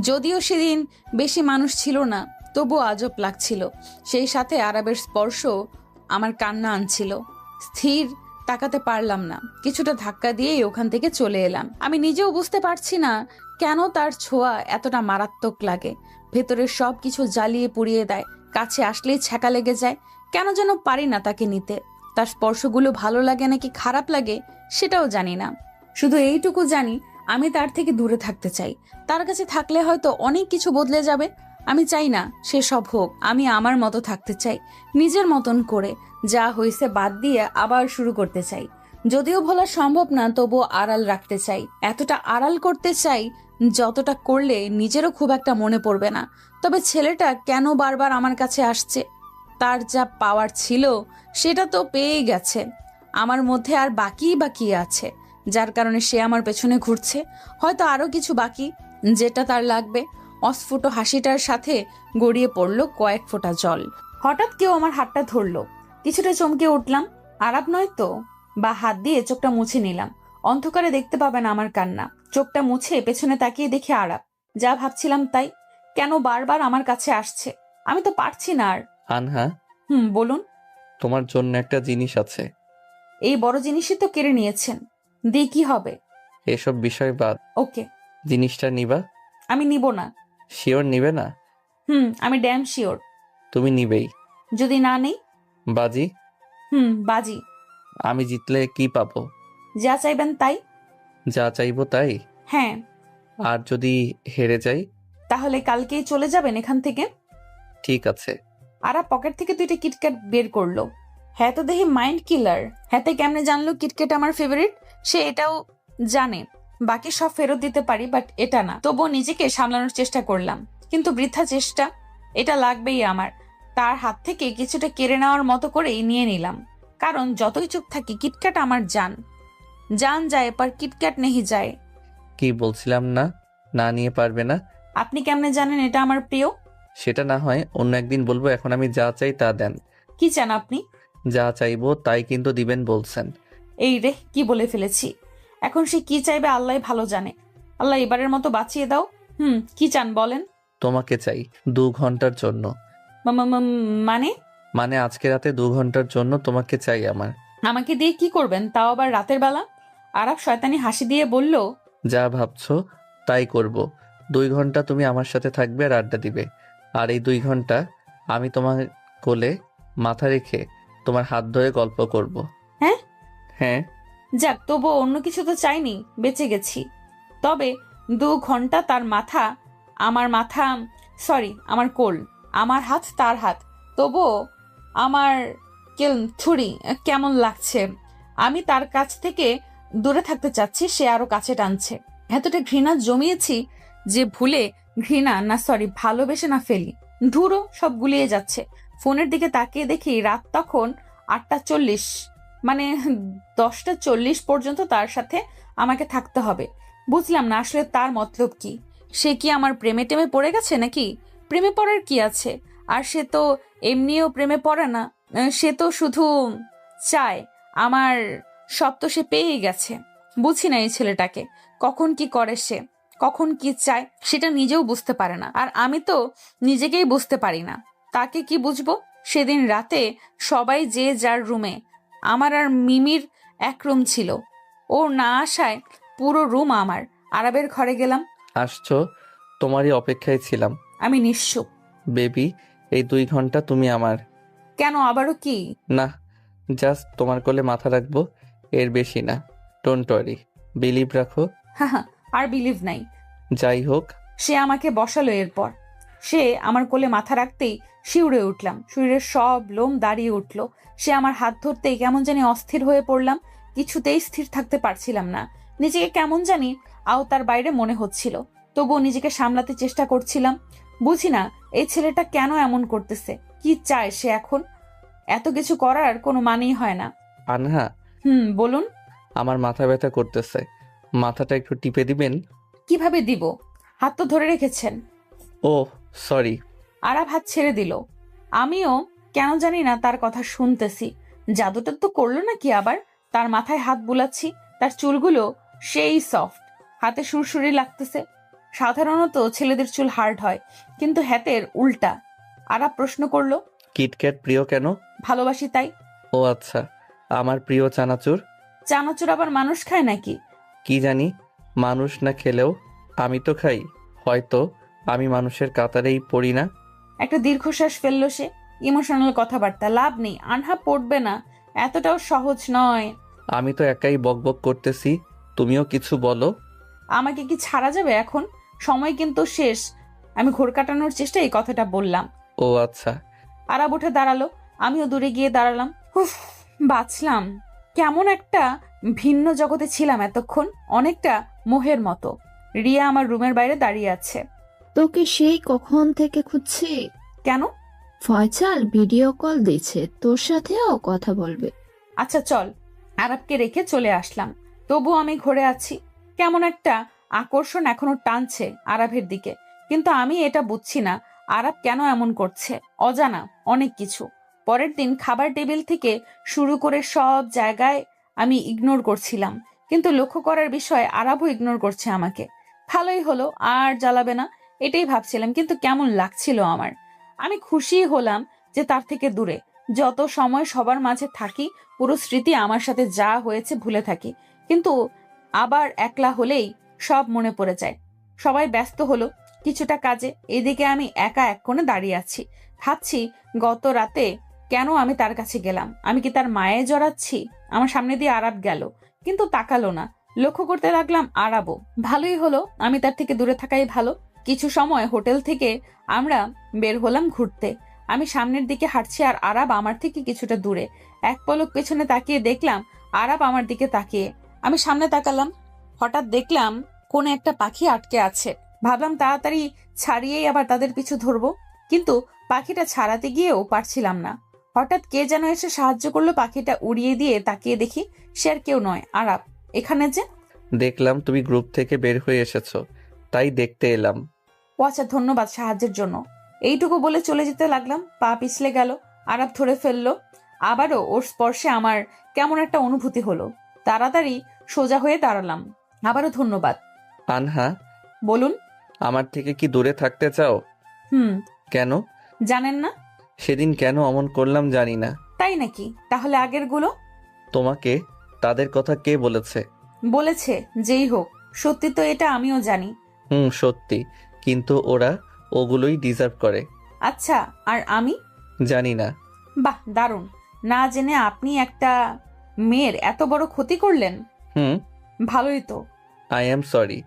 D: যদিও সেদিন বেশি মানুষ ছিল না, তবু আজব লাগছিল। সেই সাথে আরবের স্পর্শ আমার কান্না আনছিল। স্থির তাকাতে পারলাম না। কিছুটা ধাক্কা দিয়েই ওখান থেকে চলে এলাম। আমি নিজেও বুঝতে পারছি না কেন তার ছোঁয়া এতটা মারাত্মক লাগে। ভেতরের সব কিছু জ্বালিয়ে পুড়িয়ে দেয়। কাছে আসলেই ছ্যাঁকা লেগে যায়। কেন যেন পারি না তাকে নিতে। তার স্পর্শগুলো ভালো লাগে নাকি খারাপ লাগে সেটাও জানি না। শুধু এইটুকু জানি আমি তার থেকে দূরে থাকতে চাই। তার কাছে থাকলে হয়তো অনেক কিছু বদলে যাবে। আমি চাই না সে সব হোক। আমি আমার মতো থাকতে চাই, নিজের মতন করে। যা হয়েছে বাদ দিয়ে আবার শুরু করতে চাই। যদিও ভোলা সম্ভব না, তবুও আড়াল রাখতে চাই। এতটা আড়াল করতে চাই যতটা করলে নিজেরও খুব একটা মনে পড়বে না। তবে ছেলেটা কেন বারবার আমার কাছে আসছে? তার যা পাওয়ার ছিল সেটা তো পেয়ে গেছে। আমার মধ্যে আর বাকি আছে, যার কারণে সে আমার পেছনে ঘুরছে। হয়তো আরো কিছু বাকি, যেটা তার লাগবে। অস্ফুট হাসিটার সাথে গড়িয়ে পড়লো কয়েক ফোঁটা জল। হঠাৎ কেউ আমার হাতটা ধরলো। কিছুটা চমকে উঠলাম। আরাপ নয় তো? বা হাত দিয়ে চোখটা মুছে নিলাম। অন্ধকারে দেখতে পাবে না আমার কান্না। চোখটা মুছে পেছনে তাকিয়ে দেখি আরাপ। যা ভাবছিলাম তাই। কেন বারবার আমার কাছে আসছে? আমি তো পারছি না আর।
B: আনহা,
D: বলুন।
B: তোমার জন্য একটা জিনিস আছে।
D: এই বড় জিনিসই তো কেড়ে নিয়েছেন, দিয়ে কি হবে?
B: এসব বিষয় বাদ।
D: ওকে।
B: জিনিসটা নিবা?
D: আমি নিব না।
B: শিওর নিবে না?
D: আমি ড্যাম শিওর।
B: তুমি নিবেই?
D: যদি না নেই?
B: বাজি?
D: বাজি।
B: আমি জিতলে কি পাবো?
D: যা চাইবেন তাই।
B: যা চাইবো তাই?
D: হ্যাঁ।
B: আর যদি হেরে যাই?
D: তাহলে কালকেই চলে যাবেন এখান থেকে।
B: ঠিক আছে।
D: আরা পকেট থেকে 2টা কিটক্যাট বের করলো। হ্যাঁ তো দেখি মাইন্ড কিলার। হ্যাঁতে কেমনে জানলো কিটক্যাট আমার ফেভারিট? সে এটাও জানে। বাকি সব ফেরত দিতে পারি, বাট এটা না। তবুও নিজেকে সামলানোর চেষ্টা করলাম, কিন্তু বৃথা চেষ্টা। এটা লাগবেই আমার। তার হাত থেকে কিছুটা কেড়ে নেওয়ার মতো করেই নিয়ে নিলাম। কারণ যতই চুপ থাকি, কিটক্যাট আমার জান যায়, পর কিটক্যাট নেহি যায়।
B: কি বলছিলাম না, না নিয়ে পারবে না?
D: আপনি কেমনে জানেন এটা আমার প্রিয়?
B: সেটা না হয় অন্য একদিন বলবো, এখন আমি যা চাই তা দেন।
D: কি চান আপনি?
B: যা চাইবো তাই কিন্তু দিবেন বলছেন।
D: এই রে, কি বলে ফেলেছি। এখন সে কি চাইবে আল্লাহ ভালো জানে। আল্লাহ এবারের মতো বাঁচিয়ে দাও। কি চান বলেন?
B: তোমাকে চাই 2 ঘন্টার জন্য। মানে আজকে রাতে 2 ঘন্টার জন্য তোমাকে চাই আমার।
D: আমাকে দিয়ে কি করবেন, তাও আবার রাতের বেলা? আরাপ শয়তানি হাসি দিয়ে বলল,
B: যা ভাবছো তাই করব। 2 ঘন্টা তুমি আমার সাথে থাকবে আর আড্ডা দিবে। আর এই 2 ঘন্টা আমি তোমার কোলে মাথা রেখে তোমার হাত ধরে গল্প করব।
D: হ্যাঁ
B: হ্যাঁ।
D: যাক, তবু অন্য কিছু তো চাইনি, বেঁচে গেছি। তবে 2 ঘন্টা তার মাথা সরি আমার কোল, আমার হাত তার হাত, তবুও আমার থুড়ি কেমন লাগছে। আমি তার কাছ থেকে দূরে থাকতে চাচ্ছি, সে আরো কাছে টানছে। এতটা ঘৃণা জমিয়েছি যে ভালোবেসে না ফেলি। ধুরো, সব গুলিয়ে যাচ্ছে। ফোনের দিকে তাকিয়ে দেখি রাত তখন 8:40, মানে 10:40 পর্যন্ত তার সাথে আমাকে থাকতে হবে। বুঝলাম না আসলে তার মতলব কি। সে কি আমার প্রেমে টেমে পড়ে গেছে নাকি? প্রেমে পড়ার কি আছে? আর সে তো এমনিও প্রেমে পড়ে না। সে তো শুধু চায় আমার সব, তো সে পেয়ে গেছে। বুঝি না এই ছেলেটাকে, কখন কি করে সে, কখন কি চায় সেটা নিজেও বুঝতে পারে না। আর আমি তো নিজেকেই বুঝতে পারি না, তাকে কি বুঝবো? সেদিন রাতে সবাই যে যার রুমে, আমার আর মিমির এক রুম ছিল। ওর না আসায় পুরো রুম আমার। আরবের ঘরে গেলাম।
B: আসছো, তোমারই অপেক্ষায় ছিলাম।
D: আমি নিশ্চুপ।
B: বেবি, এই 2 ঘন্টা তুমি আমার।
D: কেন, আবারও কি?
B: না, জাস্ট তোমার কোলে মাথা রাখবো, এর বেশি না। ডোন্ট ওয়ারি, বিলিভ রাখো।
D: হ্যাঁ, আর বিলিভ নাই।
B: যাই হোক,
D: সে আমাকে বসালো। এরপর সে আমার কোলে মাথা রাখতেই শিউরে উঠলাম। শরীরের সব লোম দাঁড়িয়ে উঠল। সে আমার হাত ধরতেই কেমন জানি অস্থির হয়ে পড়লাম। কিছুতেই স্থির থাকতে পারছিলাম না। নিজেকে কেমন জানি আওতার বাইরে মনে হচ্ছিল। তবুও নিজেকে সামলাতে চেষ্টা করছিলাম। বুঝি না এই ছেলেটা কেন এমন করতেছে, কি চায় সে এখন? এত কিছু করার কোনো মানেই হয় না।
B: আনহা।
D: বলুন।
B: আমার মাথা ব্যথা করতেছে, মাথাটা একটু টিপে দিবেন?
D: কিভাবে দিব? হাত তো ধরে রেখেছেন।
B: ও সরি।
D: আরাব হাত ছেড়ে দিল। আমিও কেন জানি না তার কথা শুনতেছি। জাদুটা তো করলো নাকি আবার? তার মাথায় হাত বুলাচ্ছি, তার চুলগুলো সেই সফট, হাতে সুরসুরি লাগতেছে। সাধারণত ছেলেদের চুল হার্ড হয়, কিন্তু হাতের উল্টা। আরাব প্রশ্ন করলো,
B: কিটক্যাট প্রিয় কেন?
D: ভালোবাসি তাই।
B: ও আচ্ছা, আমার প্রিয় চানাচুর।
D: চানাচুর আবার মানুষ খায় নাকি?
B: কি জানি, মানুষ না খেলেও আমি তো খাই। হয়তো আমি মানুষের কাতারেই পড়ি না।
D: একটা দীর্ঘশ্বাস ফেললো সে। ইমোশনাল কথাবার্তা, লাভ নেই। আনহা পড়বে না, এতটাও সহজ নয়।
B: আমি তো একাই বকবক করতেছি, তুমিও কিছু বলো।
D: আমাকে কি ছাড়া যাবে এখন? সময় কিন্তু শেষ। আমি ঘোর কাটানোর চেষ্টা এই কথাটা বললাম।
B: ও আচ্ছা।
D: আরাব উঠে দাঁড়ালো, আমিও দূরে গিয়ে দাঁড়ালাম। বাঁচলাম। কেমন একটা ভিন্ন জগতে ছিলাম এতক্ষণ, অনেকটা মোহের মতো। রিয়া আমার রুমের বাইরে দাঁড়িয়ে আছে।
M: তোকে সেই কখন থেকে খুঁজছি।
D: কেন?
M: ফয়সাল ভিডিও কল দিচ্ছে, তোর সাথেও কথা বলবে।
D: আচ্ছা চল। আরবকে রেখে চলে আসলাম। তবু আমি ঘরে আছি। কেমন একটা আকর্ষণ এখনো টানছে আরবের দিকে, কিন্তু আমি এটা বুঝছি না আরব কেন এমন করছে। অজানা অনেক কিছু। পরের দিন খাবার টেবিল থেকে শুরু করে সব জায়গায় আমি ইগনোর করছিলাম, কিন্তু লক্ষ্য করার বিষয় আরবও ইগনোর করছে আমাকে। ভালোই হলো, আর জ্বালাবে না এটাই ভাবছিলাম, কিন্তু কেমন লাগছিল আমার। আমি খুশি হলাম যে তার থেকে দূরে। যত সময় সবার মাঝে থাকি পুরো স্মৃতি আমার সাথে যা হয়েছে ভুলে থাকি, কিন্তু আবার একলা হলেই সব মনে পড়ে যায়। সবাই ব্যস্ত হলো কিছুটা কাজে, এদিকে আমি একা এক কোণে দাঁড়িয়ে আছি। ভাবছি গত রাতে কেন আমি তার কাছে গেলাম। আমি কি তার মায়ে জড়াচ্ছি? আমার সামনে দিয়ে আরব গেল, কিন্তু তাকালো না। লক্ষ্য করতে লাগলাম আরবও। ভালোই হলো, আমি তার থেকে দূরে থাকাই ভালো। কিছু সময় হোটেল থেকে আমরা বের হলাম ঘুরতে। আমি সামনের দিকে হাঁটছি আর আরব আমার থেকে কিছুটা দূরে। এক পলক পেছনে তাকিয়ে দেখলাম আরব আমার দিকে তাকিয়ে। আমি সামনে তাকালাম, হঠাৎ দেখলাম কোন একটা পাখি আটকে আছে। ভাবলাম তাড়াতাড়ি ছাড়িয়েই আবার তাদের পিছু ধরবো, কিন্তু পাখিটা ছাড়াতে গিয়েও পারছিলাম না। হঠাৎ কে যেন এসে সাহায্য করলো পাখিটা উড়িয়ে দিয়ে। তাকিয়ে দেখি সে আর কেউ নয়, আরব। এখানে যে
B: দেখলাম তুমি গ্রুপ থেকে বের হয়ে এসেছো, তাই দেখতে এলাম।
D: ও আচ্ছা, ধন্যবাদ সাহায্যের জন্য। এইটুকু বলে চলে যেতে লাগলাম। পা পিছলে গেল, আরব ধরে ফেললো। আবারও ওর স্পর্শে আমার কেমন একটা অনুভূতি হলো। তাড়াতাড়ি সোজা হয়ে দাঁড়ালাম। আবারও ধন্যবাদ।
B: আনহা,
D: বলুন।
B: আমার থেকে কি দূরে থাকতে চাও? কেন
D: জানেন না?
B: সেদিন কেন অমন করলাম জানি না।
D: তাই নাকি? তাহলে আগের গুলো?
B: তোমাকে তাদের কথা কে বলেছে?
D: বলেছে যেই হোক, সত্যি তো এটা আমিও জানি।
B: সত্যি, কিন্তু ওরা ওগুলোই ডিজার্ভ করে।
D: আচ্ছা, আর আমি?
B: জানি না।
D: বাহ, দারুণ। না জেনে আপনি একটা মেয়ের এত বড় ক্ষতি করলেন। ভালোই তো।
B: I am sorry.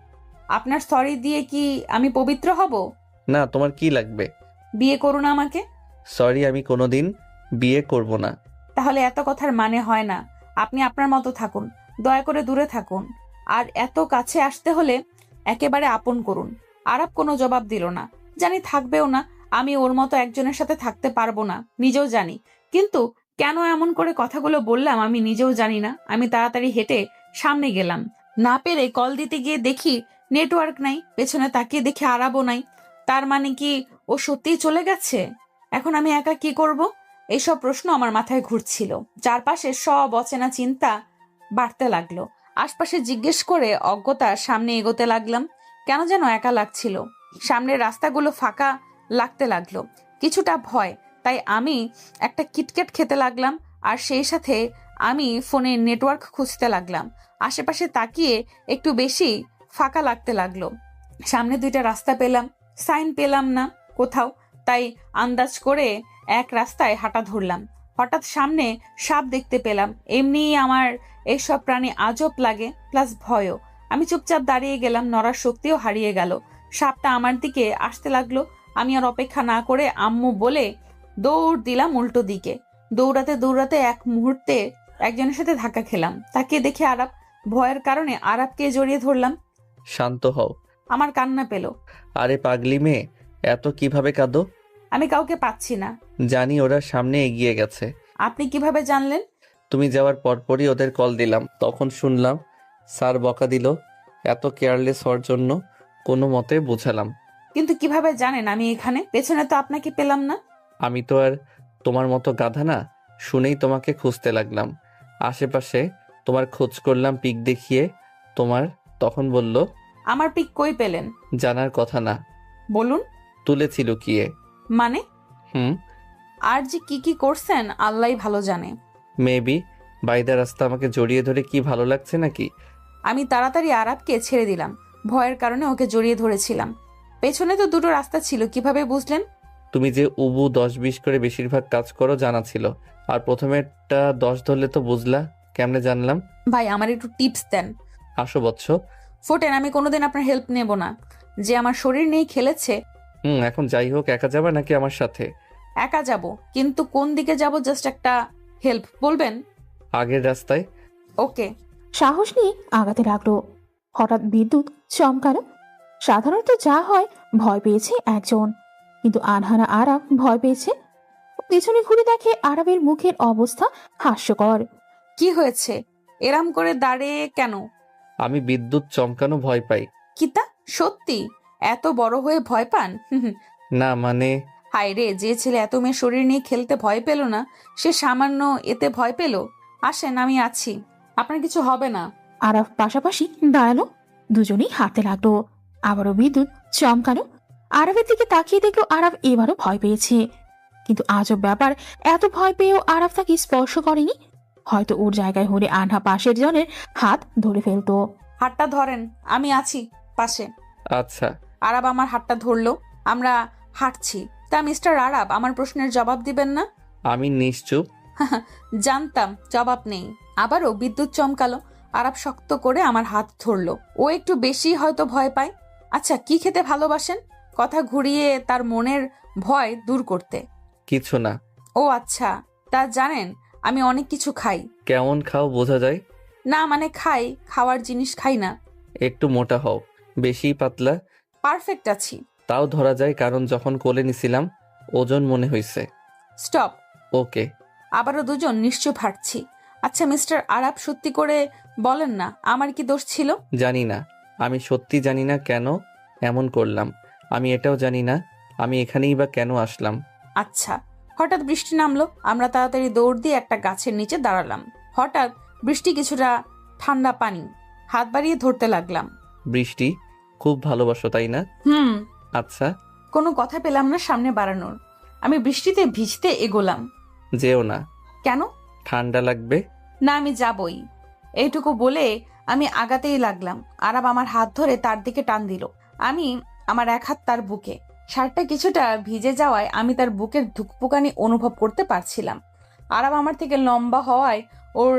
D: আপনার সরি দিয়ে কি আমি পবিত্র হব?
B: না, তোমার কি লাগবে?
D: বিয়ে করুন আমাকে।
B: সরি, আমি কোনোদিন বিয়ে করব না।
D: তাহলে এত কথার মানে হয় না। আপনি আপনার মতো থাকুন, দয়া করে দূরে থাকুন। আর এত কাছে আসতে হলে একেবারে আপন করুন। আরব কোনো জবাব দিল না, জানি থাকবেও না। আমি ওর মতো একজনের সাথে থাকতে পারবো না, নিজেও জানি। কিন্তু কেন এমন করে কথাগুলো বললাম আমি নিজেও জানি না। আমি তাড়াতাড়ি হেঁটে সামনে গেলাম। না পেরে কল দিতে গিয়ে দেখি নেটওয়ার্ক নাই। পেছনে তাকিয়ে দেখি আরবও নাই। তার মানে কি ও সত্যিই চলে গেছে? এখন আমি একা কি করব? এইসব প্রশ্ন আমার মাথায় ঘুরছিল। চারপাশে সব অচেনা চিন্তা বাড়তে লাগলো। আশপাশে জিজ্ঞেস করে অজ্ঞতার সামনে এগোতে লাগলাম। কেন যেন একা লাগছিল। সামনের রাস্তাগুলো ফাঁকা লাগতে লাগলো। কিছুটা ভয়, তাই আমি একটা কিটকেট খেতে লাগলাম। আর সেই সাথে আমি ফোনে নেটওয়ার্ক খুঁজতে লাগলাম। আশেপাশে তাকিয়ে একটু বেশি ফাঁকা লাগতে লাগলো। সামনে দুইটা রাস্তা পেলাম, সাইন পেলাম না কোথাও, তাই আন্দাজ করে এক রাস্তায় হাঁটা ধরলাম। হঠাৎ সামনে সাপ দেখতে পেলাম। এমনিই আমার এইসব প্রাণী আজব লাগে, প্লাস ভয়ও। আমি চুপচাপ দাঁড়িয়ে গেলাম, নড়ার শক্তিও হারিয়ে গেল। সাপটা আমার দিকে আসতে লাগলো। আমি আর অপেক্ষা না করে আম্মু বলে দৌড় দিলাম উল্টো দিকে। দৌড়াতে দৌড়াতে এক মুহূর্তে একজনের সাথে ধাক্কা খেলাম। তাকে দেখে আরব। ভয়ের কারণে আরবকে জড়িয়ে ধরলাম।
B: শান্ত হও।
D: আমার কান্না পেল।
B: আরে পাগলি মেয়ে, এত কিভাবে কাঁদো?
D: আমি কাউকে পাচ্ছি না।
B: জানি, ওরা সামনে এগিয়ে গেছে।
D: আপনি কিভাবে জানলেন?
B: তুমি যাওয়ার পরপরই ওদের কল দিলাম, তখন শুনলাম স্যার বকা দিল। এত কেয়ারলেস হওয়ার জন্য কোনো মতে বোঝালাম।
D: কিন্তু কিভাবে জানেন আমি এখানে? পেছনে তো আপনাকে পেলাম না।
B: আমি তো আর তোমার মতো গাধা না, শুনেই তোমাকে খুঁজতে লাগলাম। আশেপাশে তোমার খোঁজ করলাম পিক দেখিয়ে তোমার, তখন বলল।
D: আমার পিক কই পেলেন?
B: জানার কথা না।
D: বলুন।
B: তুলেছি লুকিয়ে।
D: মানে? আর যে কি কি করছেন আল্লাহই ভালো জানে।
B: মেবি বাইদা রাস্তা আমাকে জড়িয়ে ধরে কি ভালো লাগছে নাকি?
D: আমি তাড়াতাড়ি আরবকে ছেড়ে দিলাম। ভয়ের কারণে ওকে জড়িয়ে ধরেছিলাম। পেছনে তো দুটো রাস্তা ছিল, কিভাবে বুঝলেন?
B: তুমি যে উবু 10-20 করে বেশিরভাগ কাজ করো জানা ছিল, আর প্রথমেরটা 10 ধরলে তো বুঝলা। কেমনে জানলাম?
D: ভাই আমার একটু টিপস দেন।
B: আসো বৎস।
D: ফোটেন, আমি কোনোদিন আপনার হেল্প নেব না। যে আমার শরীর নিয়ে খেলেছে।
B: এখন যাই হোক, একা যাবা নাকি আমার সাথে?
D: একা যাব, কিন্তু কোন দিকে যাব জাস্ট একটা হেল্প বলবেন?
B: আগের রাস্তায়
D: ওকে।
C: সাহস নিয়ে আগাতে লাগলো। হঠাৎ বিদ্যুৎ চমকালো। সাধারণত যা হয়, ভয় পেয়েছে একজন, কিন্তু আনহানা আরাব ভয় পেয়েছে। পেছনে ঘুরে দেখে আরবের মুখের অবস্থা হাস্যকর।
D: কি হয়েছে? এরাম করে দাঁড়িয়ে কেন?
B: আমি বিদ্যুৎ চমকানো ভয় পাই।
D: কিতা সত্যি এত বড় হয়ে ভয় পান?
B: না মানে
D: হায় রে, যে ছেলে এত মেয়ে শরীর নিয়ে খেলতে ভয় পেল না, সে সামান্য এতে ভয় পেল। আসেন, আমি আছি, আপনার কিছু হবে না।
C: আরাব পাশাপাশি দাঁড়ালো। দুজনেই হাঁটতে লাগলো। আবারও বিদ্যুৎ চমকানো। আরবের দিকে তাকিয়ে দেখলো আরব এবারও ভয় পেয়েছে। কিন্তু আজব ব্যাপার, এত ভয় পেয়েও আরব তাকে স্পর্শ করেনি। হয়তো ওর জায়গায় হলে আনহা পাশের জনের হাত ধরে ফেলতো।
D: হাতটা ধরেন, আমি আছি পাশে।
B: আচ্ছা।
D: আরব আমার হাতটা ধরলো। আমরা হাঁটছি। তা মিস্টার আরব, আমার প্রশ্নের জবাব দিবেন না?
B: আমি নিশ্চুপ।
D: জানতাম জবাব নেই। আবারও বিদ্যুৎ চমকালো। আরব শক্ত করে আমার হাত ধরলো। ও একটু বেশি হয়তো ভয় পায়। আচ্ছা, কি খেতে ভালোবাসেন? কথা ঘুরিয়ে তার মনের ভয় দূর করতে।
B: কিছু না।
D: ও আচ্ছা, তা জানেন আমি অনেক কিছু খাই।
B: কেমন খাও বোঝা যায়?
D: না মানে খাই, খাওয়ার জিনিস খাই না।
B: একটু মোটা হও, বেশি পাতলা।
D: পারফেক্ট আছি।
B: তাও ধরা যায়, কারণ যখন কোলে নিছিলাম ওজন মনে হয়েছে।
D: স্টপ।
B: ওকে।
D: আবারও দুজন নিশ্চুপ হাঁটছি। আচ্ছা মিস্টার আরব, সত্যি করে বলেন না, আমার কি দোষ ছিল?
B: জানি না, আমি সত্যি জানি না কেন এমন করলাম। আমি এটাও জানি না আমি এখানেই বা কেন আসলাম।
D: আচ্ছা। হঠাৎ বৃষ্টি নামলো। আমরা তাড়াতাড়ি দৌড় দিয়ে একটা গাছের নিচে দাঁড়ালাম। হঠাৎ বৃষ্টি, কিছুটা ঠান্ডা পানি। হাত বাড়িয়ে ধরতে লাগলাম।
B: বৃষ্টি খুব ভালোবাসো তাই না? আচ্ছা।
D: কোনো কথা পেলাম না সামনে বাড়ানোর। আমি বৃষ্টিতে ভিজতে এগোলাম।
B: যেও না।
D: কেন?
B: ঠান্ডা লাগবে।
D: না, আমি যাবই। এইটুকু বলে আমি আগাতেই লাগলাম। আরব আমার হাত ধরে তার দিকে টান দিল। আমি আমার এক হাত তার বুকে। শার্টটা কিছুটা ভিজে যাওয়ায় আমি তার বুকের ধুকপুকানি অনুভব করতে পারছিলাম। আরব আমার থেকে লম্বা হওয়ায় ওর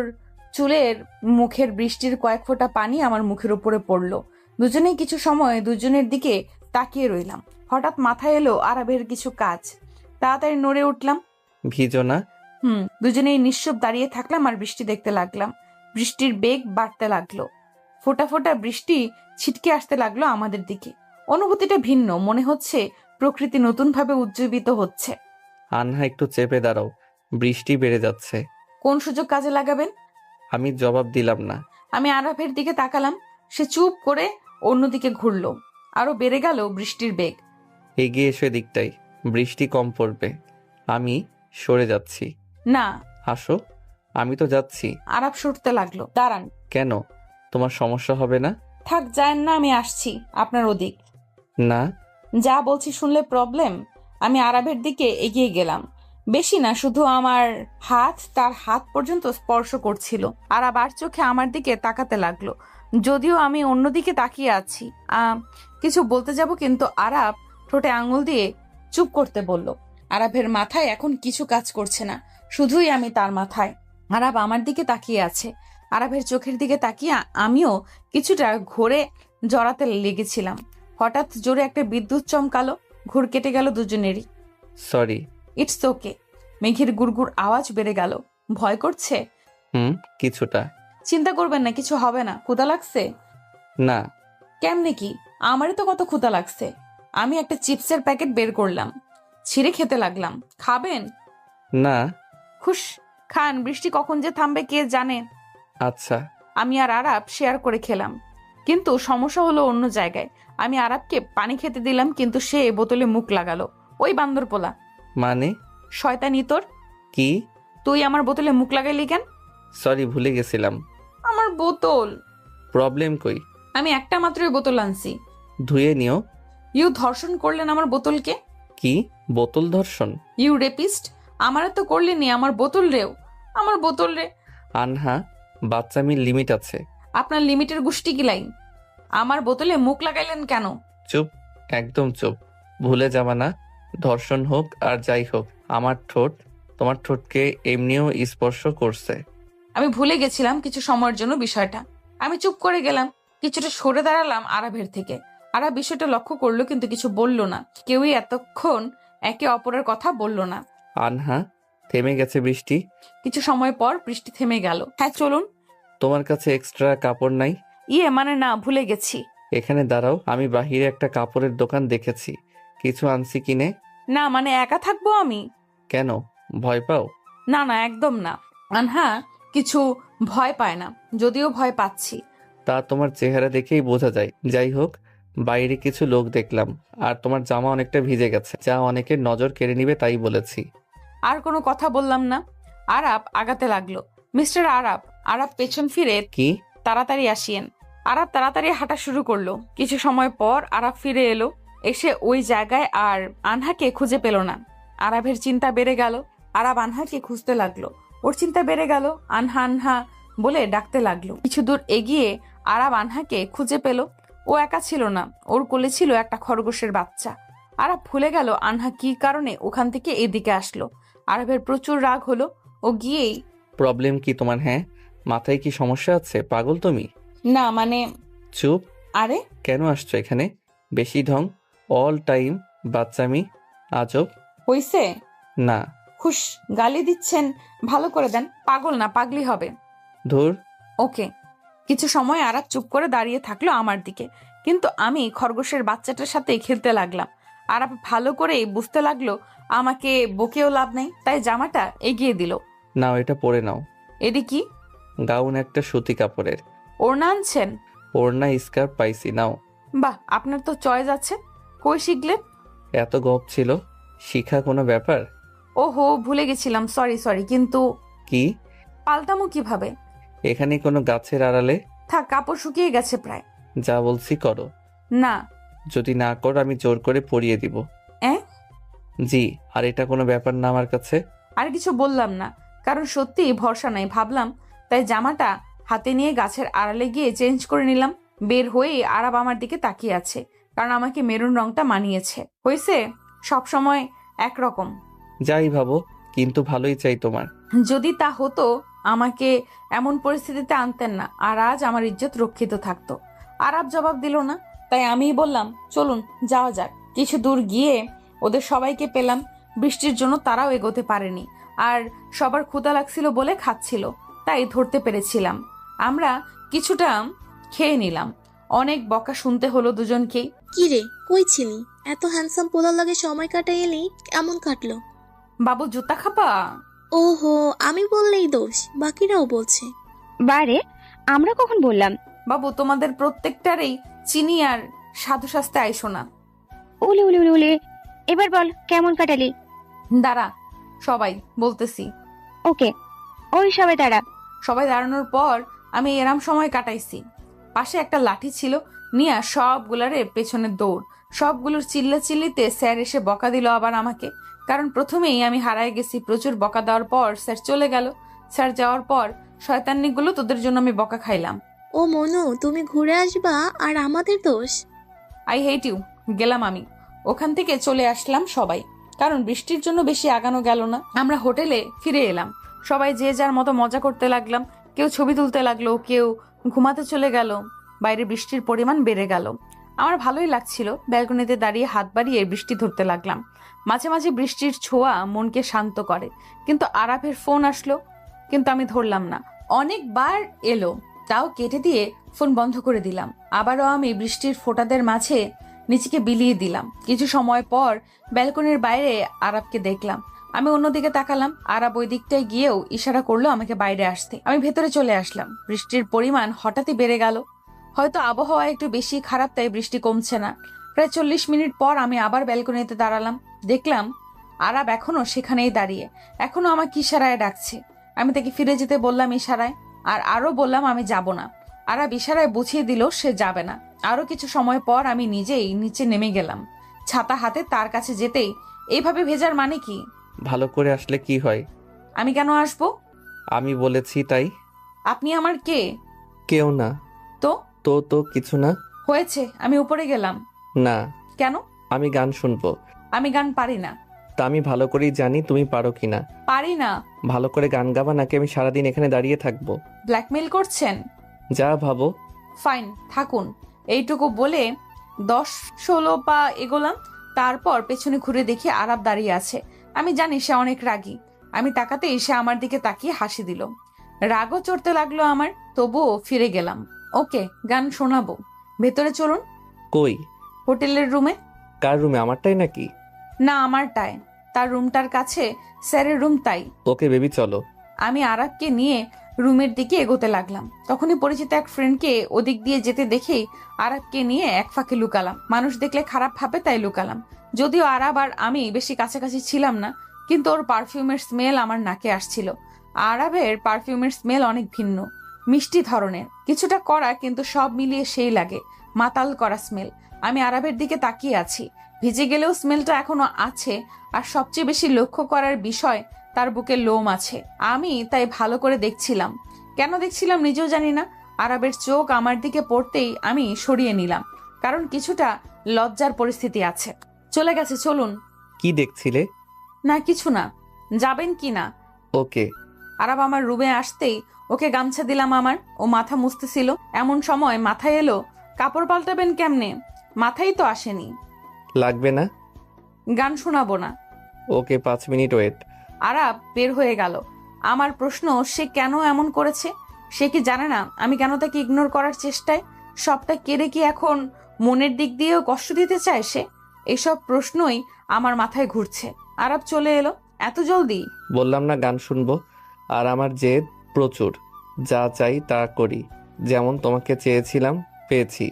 D: চুলের মুখের বৃষ্টির কয়েক ফোঁটা পানি আমার মুখের উপরে পড়লো। দুজনেই কিছু সময় দুজনের দিকে তাকিয়ে রইলাম। হঠাৎ মাথায় এলো আরবের কিছু কাজ। তাড়াতাড়ি নড়ে উঠলাম।
B: ভিজো না?
D: দুজনেই নিশ্চুপ দাঁড়িয়ে থাকলাম আর বৃষ্টি দেখতে লাগলাম। বৃষ্টির বেগ বাড়তে লাগলো। ফোঁটা ফোঁটা বৃষ্টি ছিটকে আসতে লাগলো আমাদের দিকে। অনুভূতিটা ভিন্ন, মনে হচ্ছে প্রকৃতি নতুন ভাবে উজ্জীবিত হচ্ছে।
B: আনহা একটু চেপে দাঁড়াও, বৃষ্টি বেড়ে যাচ্ছে।
D: কোন সুযোগ কাজে লাগাবেন?
B: আমি জবাব দিলাম না।
D: আমি আরবের দিকে তাকালাম। সে চুপ করে অন্যদিকে ঘুরলো। আরো বেড়ে গেল বৃষ্টির বেগ।
B: এগিয়ে এসে দিকটাই, বৃষ্টি কম পড়বে। আমি সরে যাচ্ছি।
D: না।
B: আসো। আমি তো যাচ্ছি।
D: আরব সরতে লাগলো। দাঁড়ান।
B: কেন? তোমার সমস্যা হবে না?
D: থাক, যায়েন না, আমি আসছি আপনার ওদিক।
B: না।
D: যা বলছি শুনলে প্রবলেম। আমি আরবের দিকে এগিয়ে গেলাম। বেশি না, শুধু আমার হাত তার হাত পর্যন্ত স্পর্শ করছিল। আরব আর চোখে আমার দিকে তাকাতে লাগলো, যদিও আমি অন্যদিকে তাকিয়ে আছি। কিছু বলতে যাব, কিন্তু আরব ঠোঁটে আঙুল দিয়ে চুপ করতে বলল। আরবের মাথায় এখন কিছু কাজ করছে না, শুধুই আমি তার মাথায়। আরব আমার দিকে তাকিয়ে আছে। আরবের চোখের দিকে তাকিয়ে আমিও কিছুটা ঘোরে জড়াতে লেগেছিলাম। হঠাৎ জোরে একটা বিদ্যুৎ চমকালো। ঘুর কেটে গেল দুজনেরই।
B: সরি।
D: It's okay. মেঘের গুড়গুড় আওয়াজ বেড়ে গেল। ভয় করছে?
B: কিছুটা।
D: চিন্তা করবেন না, কিছু হবে না। ক্ষুধা লাগছে?
B: না।
D: কেমনে কি? আমারই তো কত ক্ষুধা লাগছে। আমি একটা চিপসের প্যাকেট বের করলাম, ছিঁড়ে খেতে লাগলাম। খাবেন?
B: না।
D: খুশ, খান। বৃষ্টি কখন যে থামবে কে জানে।
B: আচ্ছা।
D: আমি আর আরব শেয়ার করে খেলাম, কিন্তু সমস্যা হলো অন্য জায়গায়। আমি আরবকে পানি খেতে দিলাম, কিন্তু সে বোতলে মুখ লাগালো। ওই বান্দর পোলা।
B: মানে?
D: শয়তানি তোর।
B: কি?
D: তুই আমার বোতলে মুখ লাগাইলি কেন?
B: সরি, ভুলে গেছিলাম।
D: আমার বোতল।
B: প্রবলেম কই?
D: আমি একটা মাত্রই বোতল আনছি।
B: ধুয়ে নিও।
D: ইউ ধর্ষণ করলেন আমার বোতলকে।
B: কি? বোতল ধর্ষণ?
D: You rapist. আমারে তো করলেনি, আমার বোতল রেও। আমার বোতল রে।
B: আনহা, বাচ্চামির লিমিট আছে।
D: আপনার লিমিটের গুষ্টি গিলাই। আমার বোতলে মুখ লাগাইলেন কেন?
B: চুপ, একদম চুপ। ভুলে যাবা না, ধর্ষণ হোক আর যাই হোক, আমার ঠোঁট তোমার ঠোঁটকে এমনিও স্পর্শ করছে।
D: আমি ভুলে গেছিলাম কিছু সময়ের জন্য বিষয়টা। আমি চুপ করে গেলাম, কিছুটা সরে দাঁড়ালাম আরবের থেকে। আরব বিষয়টা লক্ষ্য করলো, কিন্তু কিছু বলল না। কেউই এতক্ষণ একে অপরের কথা বলল না।
B: আনহা, থেমে গেছে বৃষ্টি।
D: কিছু সময় পর বৃষ্টি থেমে গেল। হ্যাঁ চলুন।
B: তোমার কাছে এক্সট্রা কাপড় নাই?
D: মানে না, ভুলে গেছি।
B: এখানে দাঁড়াও, আমি বাহিরে একটা কাপড়ের দোকান দেখেছি, কিছু আনছি কিনে।
D: না মানে একা থাকবো আমি।
B: কেন, ভয় পাও?
D: না না, একদম না। আনহা কিছু ভয় পায় না, যদিও ভয় পাচ্ছি।
B: তা তোমার চেহারা দেখেই বোঝা যায়। যাই হোক, বাইরে কিছু লোক দেখলাম, আর তোমার জামা অনেকটা ভিজে গেছে, যা অনেকের নজর কেড়ে নিবে, তাই বলেছি।
D: আর কোনো কথা বললাম না। আরাব আগাতে লাগলো। মিস্টার আরাব। আরাব পেছন ফিরে,
B: কি?
D: তাড়াতাড়ি আসিয়েন। আরাব তাড়াতাড়ি হাঁটা শুরু করলো। কিছু সময় পর আরাব ফিরে এলো। এসে ওই জায়গায় আর আনহাকে খুঁজে পেল না। আরাবের চিন্তা বেড়ে গেল। আরাব আনহাকে খুঁজতে লাগলো। ওর চিন্তা বেড়ে গেল। আনহা আনহা বলে ডাকতে লাগলো। কিছু দূর এগিয়ে আরাব আনহাকে খুঁজে পেল। ও একা ছিল না, ওর কোলে ছিল একটা খরগোশের বাচ্চা। আরাব ভুলে গেল আনহা কি কারণে ওখান থেকে এদিকে আসলো। আরাবের প্রচুর রাগ হলো। ও গিয়েই,
B: প্রবলেম কি তোমার? হ্যাঁ, মাথায় কি সমস্যা আছে? পাগল তুমি?
D: না মানে।
B: চুপ।
D: আরে
B: কেন আসছো এখানে? বেশি ঢং, অল টাইম বাচ্চামি, আজব।
D: হইছে?
B: না।
D: খুশ, গালি দিচ্ছেন, ভালো করে দেন। পাগল না, পাগলি হবে।
B: ধুর।
D: ওকে। কিছু সময় আরাব চুপ করে দাঁড়িয়ে থাকলো আমার দিকে, কিন্তু আমি খরগোশের বাচ্চাটার সাথে খেলতে লাগলাম। আরাব ভালো করে বুঝতে লাগলো আমাকে বকেও লাভ নেই, তাই জামাটা এগিয়ে দিল।
B: নাও, এটা পরে নাও।
D: এদি কি?
B: গাউন একটা সুতি কাপড়ের।
D: ওড়না আনছেন?
B: ওড়না স্কার্ফ পাইছি, নাও।
D: বাহ, আপনার তো চয়েস আছে। কই শিখলেন?
B: এত গপ ছিল, শিখা কোনো ব্যাপার?
D: ওহো, ভুলে গেছিলাম, সরি সরি। কিন্তু
B: কি?
D: পাল্টামো কিভাবে?
B: এখানে কোনো গাছের আড়ালে?
D: থাক, কাপড় শুকিয়ে গেছে প্রায়।
B: যা বলছি করো।
D: না।
B: যদি না করো আমি জোর করে পরিয়ে দিব। জি। আর এটা কোনো ব্যাপার না আমার কাছে।
D: আর কিছু বললাম না, কারণ সত্যি ভরসা নাই ভাবলাম, তাই জামাটা হাতে নিয়ে গাছের আড়ালে গিয়ে চেঞ্জ করে নিলাম। বের হয়ে আরাব আমার দিকে তাকিয়ে আছে, কারণ আমাকে মেরুন রংটা মানিয়েছে। হয়েছে সব সময় একরকম।
B: যাই ভাবো, কিন্তু ভালোই চাই তোমার।
D: যদি তা হতো আমাকে এমন পরিস্থিতিতে আনতেন না, আর আজ আমার ইজ্জত রক্ষিত থাকতো। আরাব জবাব দিল না, তাই আমিই বললাম, চলুন যাওয়া যাক। কিছু দূর গিয়ে ওদের সবাইকে পেলাম। বৃষ্টির জন্য তারাও এগোতে পারেনি, আর সবার ক্ষুধা লাগছিল বলে খাচ্ছিল, তাই ধরতে পেরেছিলাম। আমরা কিছুটা খেয়ে নিলাম। অনেক বকা শুনতে হলো দুজনকেই।
L: কি রে, কই ছিলি? এত হ্যান্ডসাম পোলার লাগে সময় কাটাই এলি, কেমন কাটলো?
D: বাবু জুতা খাপা।
L: ওহো, আমি বললেই দোষ, বাকিরাও বলছে।
K: বারে, আমরা কখন বললাম?
D: বাবু তোমাদের প্রত্যেকটারই চিনি আর সাধু সাজতে আইসো না।
K: উলি উলি উলি উলি। এবার বল, কেমন কাটালি?
D: দাঁড়া, সবাই বলতেছি।
K: ওকে, ওই সবাই দাঁড়া।
D: সবাই দাঁড়ানোর পর আমি এরাম সময় কাটাইছি। পাশে একটা লাঠি ছিল, নিয়ে সবগুলারে পেছনে দৌড়। সবগুলোর চিল্লাচিল্লিতে স্যার এসে বকা দিল আবার আমাকে, কারণ প্রথমেই আমি হারায় গেছি। প্রচুর বকা দেওয়ার পর স্যার চলে গেল। স্যার যাওয়ার পর শয়তানিগুলো তোদের জন্য আমি বকা খাইলাম।
L: ও মনু, তুমি ঘুরে আসবা আর আমাদের দোষ।
D: I hate you. গেলাম আমি। ওখান থেকে চলে আসলাম সবাই, কারণ বৃষ্টির জন্য বেশি আগানো গেল না। আমরা হোটেলে ফিরে এলাম। সবাই যে যার মতো মজা করতে লাগলাম। কেউ ছবি তুলতে লাগলো, কেউ ঘুমাতে চলে গেল। বাইরে বৃষ্টির পরিমাণ বেড়ে গেল। আমার ভালোই লাগছিল। ব্যালকনিতে দাঁড়িয়ে হাত বাড়িয়ে বৃষ্টি ধরতে লাগলাম। মাঝে মাঝে বৃষ্টির ছোঁয়া মনকে শান্ত করে। কিন্তু আরাফের ফোন আসলো, কিন্তু আমি ধরলাম না। অনেকবার এলো, তাও কেটে দিয়ে ফোন বন্ধ করে দিলাম। আবারও আমি বৃষ্টির ফোঁটাদের মাঝে নিচেকে বিলিয়ে দিলাম। কিছু সময় পর ব্যালকনির বাইরে আরাবকে দেখলাম। আমি অন্যদিকে তাকালাম। আরাব ওই দিকটায় গিয়েও ইশারা করলো আমাকে বাইরে আসতে। আমি ভেতরে চলে আসলাম। বৃষ্টির পরিমাণ হঠাৎই বেড়ে গেল। হয়তো আবহাওয়া একটু বেশি খারাপ, তাই বৃষ্টি কমছে না। প্রায় 40 মিনিট পর আমি আবার ব্যালকনিতে দাঁড়ালাম। দেখলাম আরাব এখনো সেখানেই দাঁড়িয়ে, এখনো আমাকে ইশারায় ডাকছে। আমি তাকে ফিরে যেতে বললাম ইশারায়, আর আরো বললাম আমি যাব না। আরাব ইশারায় বুঝিয়ে দিল সে যাবে না। আরো কিছু সময় পর আমি নিজেই নিচে নেমে গেলাম। ছাতা হাতে তার কাছে যেতেই, এইভাবে ভেজার মানে কি?
B: ভালো করে আসলে কি হয়?
D: আমি কেন আসবো?
B: আমি বলেছি তাই।
D: আপনি আমার কে?
B: কেউ না।
D: তো
B: তো তো কিছু না।
D: হয়েছে, আমি উপরে গেলাম।
B: না।
D: কেন?
B: আমি গান শুনবো।
D: আমি গান পারি না।
B: তা আমি ভালো করেই জানি তুমি পারো কিনা।
D: পারি না।
B: ভালো করে গান গাবা, নাকি আমি সারাদিন এখানে দাঁড়িয়ে থাকবো?
D: ব্ল্যাকমেইল করছেন?
B: যা ভাবো।
D: ফাইন, থাকুন। এইটুকু বলে 10-16 পা এগোলাম। তারপর পেছনে ঘুরে দেখি আরাব দাঁড়িয়ে আছে। আমি জানি সে অনেক রাগী। আমি তাকাতেই সে আমার দিকে তাকিয়ে হাসি দিল। রাগও চড়তে লাগলো আমার, তবুও ফিরে গেলাম। ওকে, গান শোনাবো, ভেতরে চলুন।
B: কই?
D: হোটেলের রুমে।
B: কার রুমে, আমারটাই নাকি?
D: না, আমারটায়। তার রুমটার কাছে স্যারের রুম, তাই।
B: ওকে বেবি, চলো।
D: আমি আরাবকে নিয়ে রুমের দিকে এগোতে লাগলাম। তখনই পরিচিত এক ফ্রেন্ডকে ওদিক দিয়ে যেতে দেখেই আরাবকে নিয়ে এক ফাঁকে লুকালাম। মানুষ দেখলে খারাপ ভাবে, তাই লুকালাম। যদিও আরাব আর আমি বেশি কাছাকাছি ছিলাম না, কিন্তু ওর পারফিউমের স্মেল আমার নাকে আসছিল। আরাবের পারফিউমের স্মেল অনেক ভিন্ন, মিষ্টি ধরনের, কিছুটা কড়া, কিন্তু সব মিলিয়ে সেই লাগে মাতাল করা স্মেল। আমি আরাবের দিকে তাকিয়ে আছি। ভিজে গেলেও স্মেলটা এখনো আছে। আর সবচেয়ে বেশি লক্ষ্য করার বিষয়, তার বুকে লোম আছে। আমি তাই ভালো করে দেখছিলাম। কেন দেখছিলাম নিজেও জানি না। আরাবের চোখ আমার দিকে পড়তেই আমি সরিয়ে নিলাম, কারণ কিছুটা লজ্জার পরিস্থিতি আছে। চলে গেছে, চলুন।
B: কি দেখছিলে?
D: না, কিছু না। যাবেন কি না?
B: ওকে।
D: আরাব আমার রুমে আসতেই ওকে গামছা দিলাম আমার। ও মাথা মুছতেছিল। এমন সময় মাথায় এলো, কাপড় পাল্টাবেন কেমনে? মাথায় তো আসেনি।
B: লাগবে না।
D: গান শোনাবো না।
B: ওকে, 5 মিনিট ওয়েট।
D: আরাব বের হয়ে গেল। আমার প্রশ্ন, সে কেন এমন করেছে? সে কি জানে না আমি কেন তাকে ইগনোর করার চেষ্টায়? সবটা কেড়ে কি এখন মনের দিক দিয়েও কষ্ট দিতে চায় সে? এসব প্রশ্নই আমার মাথায় ঘুরছে। আরাব চলে এলো এত জলদি?
B: বললাম না গান শুনবো। আর আমার জেদ প্রচুর, যা চাই তা করি। যেমন তোমাকে চেয়েছিলাম, পেয়েছি।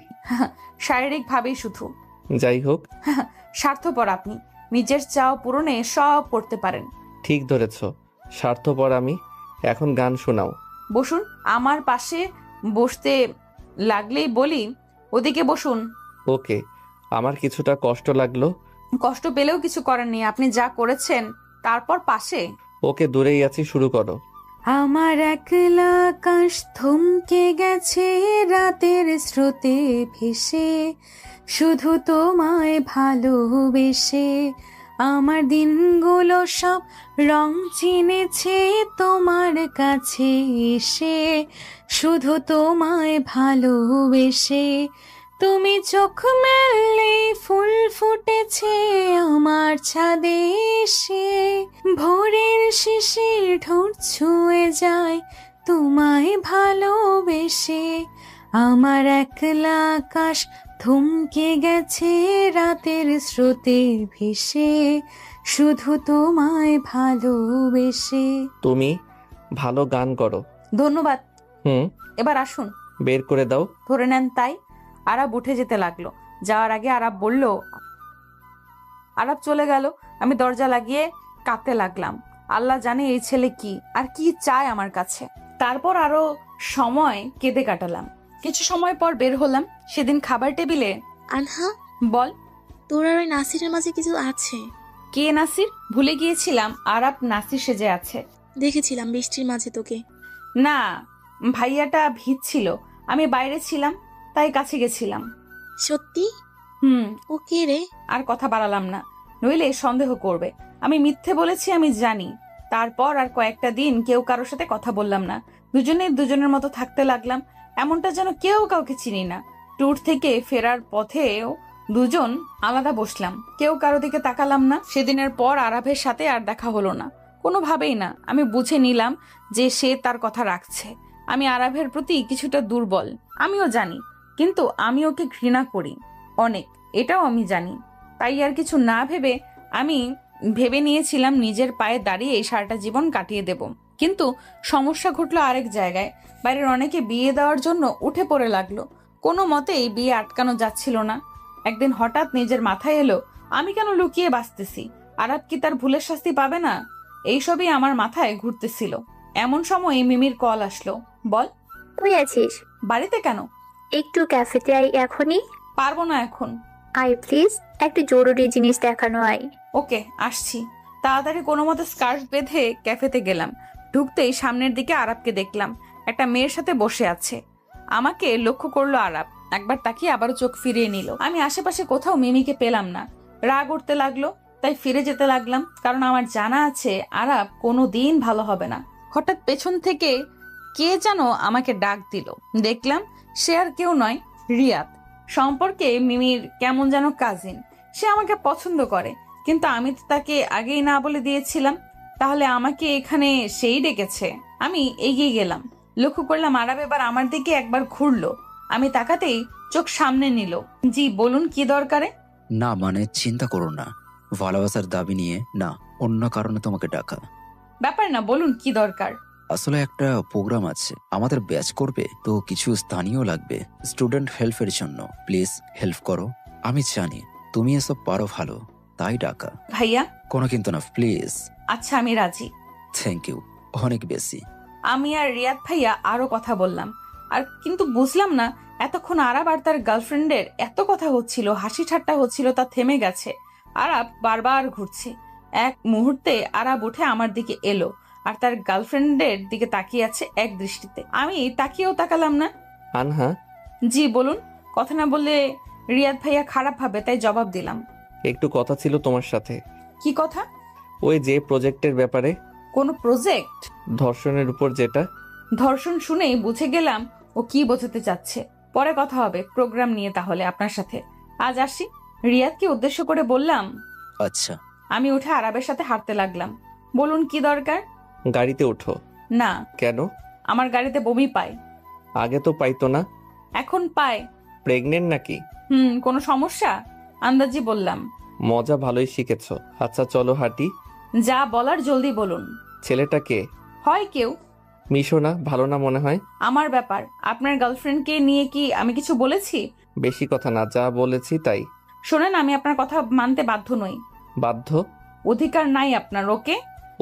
D: শারীরিক ভাবেই শুধু।
B: যাই হোক।
D: স্বার্থপর আপনি। নিজের চাও পূরণে সব করতে পারেন।
B: ঠিক ধরেছ, স্বার্থপর আমি। এখন গান শোনাও।
D: বসুন। আমার পাশে বসতে লাগলেই বলি, ওদিকে বসুন।
B: ওকে। আমার কিছুটা কষ্ট লাগলো।
D: কষ্ট পেলেও কিছু করার নেই, আপনি যা করেছেন। তারপর পাশে।
B: ওকে, দূরেই আছি, শুরু করো।
D: আমার একলা আকাশ থমকে গেছে রাতের স্রোতে ভেসে, শুধু তোমায় ভালোবেসে। আমার দিনগুলো সব রং চিনেছে তোমার কাছে এসে, শুধু তোমায় ভালোবেসে। তুমি চোখ মেললে ফুল ফুটেছে আমার ছাদে এসে, ভোরের শিশির ঠোঁট ছুঁয়ে যায় তোমায় ভালোবেসে। আমার একলা আকাশ থমকে গেছে রাতের স্রোতে ভেসে, শুধু তোমায় ভালোবেসে।
B: তুমি ভালো গান করো।
D: ধন্যবাদ।
B: হুম।
D: এবার আসুন।
B: বের করে দাও।
D: ধরে নেন। তাই আরাব উঠে যেতে লাগলো। যাওয়ার আগে আরাব বলল, আরাব চলে গেল। আমি দরজা লাগিয়ে কাঁদতে লাগলাম। আল্লাহ জানে এই ছেলে কি আর কি চায় আমার কাছে। তারপর আরো সময় কেঁদে কাটালাম। কিছু সময় পর বের হলাম। সেদিন খাবার টেবিলে।
L: আনহা,
D: বল।
L: তোর আর ওই নাসিরের মাঝে কিছু আছে।
D: কে নাসির? ভুলে গিয়েছিলাম আরাব নাসির সেজে আছে।
L: দেখেছিলাম বৃষ্টির মাঝে তোকে।
D: না, ভাইয়াটা ভিজছিল, আমি বাইরে ছিলাম, তাই কাছে গেছিলাম।
L: সত্যি?
D: ও কে রে? আর কথা বাড়ালাম না, নইলে সন্দেহ করবে। আমি মিথ্যে বলেছি, আমি জানি। তারপর আর কয়েকটা দিন কেউ কারোর সাথে কথা বললাম না। দুজনেই দুজনের মতো থাকতে লাগলাম। এমনটা যেন কেউ কাউকে চিনি না। ট্যুর থেকে ফেরার পথেও দুজন আলাদা বসলাম, কেউ কারো দিকে তাকালাম না। সেদিনের পর আরাবের সাথে আর দেখা হলো না, কোনোভাবেই না। আমি বুঝে নিলাম যে সে তার কথা রাখছে। আমি আরাবের প্রতি কিছুটা দুর্বল, আমিও জানি, কিন্তু আমি ওকে ঘৃণা করি অনেক, এটাও আমি জানি। তাই আর কিছু না ভেবে আমি ভেবে নিয়েছিলাম নিজের পায়ে দাঁড়িয়ে সারাটা জীবন কাটিয়ে দেব। কিন্তু সমস্যা ঘটলো আরেক জায়গায়। বাইরের অনেকে বিয়ে দেওয়ার জন্য উঠে পড়ে লাগলো। কোনো মতেই বিয়ে আটকানো যাচ্ছিল না। একদিন হঠাৎ নিজের মাথায় এলো, আমি কেন লুকিয়ে বাঁচতেছি? আরাব কি তার ভুলের শাস্তি পাবে না? এইসবই আমার মাথায় ঘুরতেছিল। এমন সময় মিমির কল আসলো। বল।
E: তুই আছিস?
D: বাড়িতে কেন?
E: একটু ক্যাফেতে আই এখনই।
D: পারবো না এখন।
E: আই প্লিজ, একটু জরুরি জিনিস দেখানো আই।
D: ওকে, আসছি। তাড়াতাড়ি কোনো মতে স্কার্ফ বেঁধে ক্যাফেতে গেলাম। ঢুকতেই সামনের দিকে আরাবকে দেখলাম, একটা মেয়ের সাথে বসে আছে। আমাকে লক্ষ্য করলো আরাব, একবার তাকিয়ে আবারও চোখ ফিরিয়ে নিল। আমি আশেপাশে কোথাও মিমিকে পেলাম না। রাগ উঠতে লাগলো, তাই ফিরে যেতে লাগলাম, কারণ আমার জানা আছে আরাব কোনো দিন ভালো হবে না। হঠাৎ পেছন থেকে কে যেন আমাকে ডাক দিল। দেখলাম সে আর কেউ নয়, রিয়াদ। সম্পর্কে মিমির কেমন যেন কাজিন। সে আমাকে পছন্দ করে, কিন্তু আমি তো তাকে আগেই না বলে দিয়েছিলাম। তাহলে আমাকে এখানে সেই ডেকেছে। আমি এগিয়ে গেলাম, লক্ষ্য করলাম আরব এবার আমার দিকে একবার ঘুরলো। আমি তাকাতেই চোখ সামনে নিল। জি বলুন, কি দরকারে?
N: না মানে চিন্তা করো না, ভালোবাসার দাবি নিয়ে না, অন্য কারণে তোমাকে ডাকা।
D: ব্যাপার না, বলুন কি দরকার।
N: আসলে একটা প্রোগ্রাম আছে, আমাদের ব্যাচ করবে তো কিছু স্থানীয় লাগবে স্টুডেন্ট হেল্পের জন্য। প্লিজ হেল্প করো। আমি জানি তুমি এসব পারো ভালো, তাই ডাকা।
D: ভাইয়া?
N: কোনো কিন্তু না, প্লিজ।
D: আচ্ছা আমি রাজি।
N: থ্যাংক ইউ, অনেক বেশি।
D: আমি আর রিয়াদ ভাইয়া আরো কথা বললাম, আর কিন্তু বুঝলাম না এতক্ষণ আরাব আর তার গার্লফ্রেন্ডের এত কথা হচ্ছিল, হাসি ঠাট্টা হচ্ছিল, তা থেমে গেছে। আরাব বারবার ঘুরছে। এক মুহূর্তে আরাব উঠে আমার দিকে এলো আর তার গার্লফ্রেন্ডের দিকে তাকিয়ে আছে এক দৃষ্টিতে। আমি তাকিয়েও তাকালাম না।
B: আনহা?
D: জি বলুন। কথা না বললে রিয়াদ ভাইয়া খারাপ ভাবে, তাই জবাব দিলাম।
B: একটু কথা ছিল তোমার সাথে।
D: কি কথা?
B: ওই যে প্রজেক্টের ব্যাপারে।
D: কোন প্রজেক্ট?
B: ধর্ষণের উপর যেটা।
D: ধর্ষণ শুনেই বুঝে গেলাম ও কি বোঝাতে চাচ্ছে। পরে কথা হবে প্রোগ্রাম নিয়ে, তাহলে আপনার সাথে আজ আসি। রিয়াদকে উদ্দেশ্য করে বললাম।
N: আচ্ছা।
D: আমি উঠে আরবের সাথে হাঁটতে লাগলাম। বলুন কি দরকার?
B: গাড়িতে ওঠো।
D: না।
B: কেন?
D: আমার গাড়িতে বমি পায়।
B: আগে তো পাইতো না।
D: এখন পায়।
B: প্রেগনেন্ট নাকি?
D: কোনো সমস্যা? আন্দাজি বললাম।
B: মজা ভালোই শিখেছো। আচ্ছা চলো হাঁটি।
D: যা বলার জলদি বলুন।
B: ছেলেটা কে?
D: হয় কেউ।
B: মিশো না, ভালো না মনে হয়।
D: আমার ব্যাপার, আপনার গার্লফ্রেন্ডকে নিয়ে কি আমি কিছু বলেছি?
B: বেশি কথা না, যা বলেছি তাই।
D: শোনেন, আমি আপনার কথা মানতে বাধ্য নই।
B: বাধ্য?
D: অধিকার নাই আপনার। ওকে?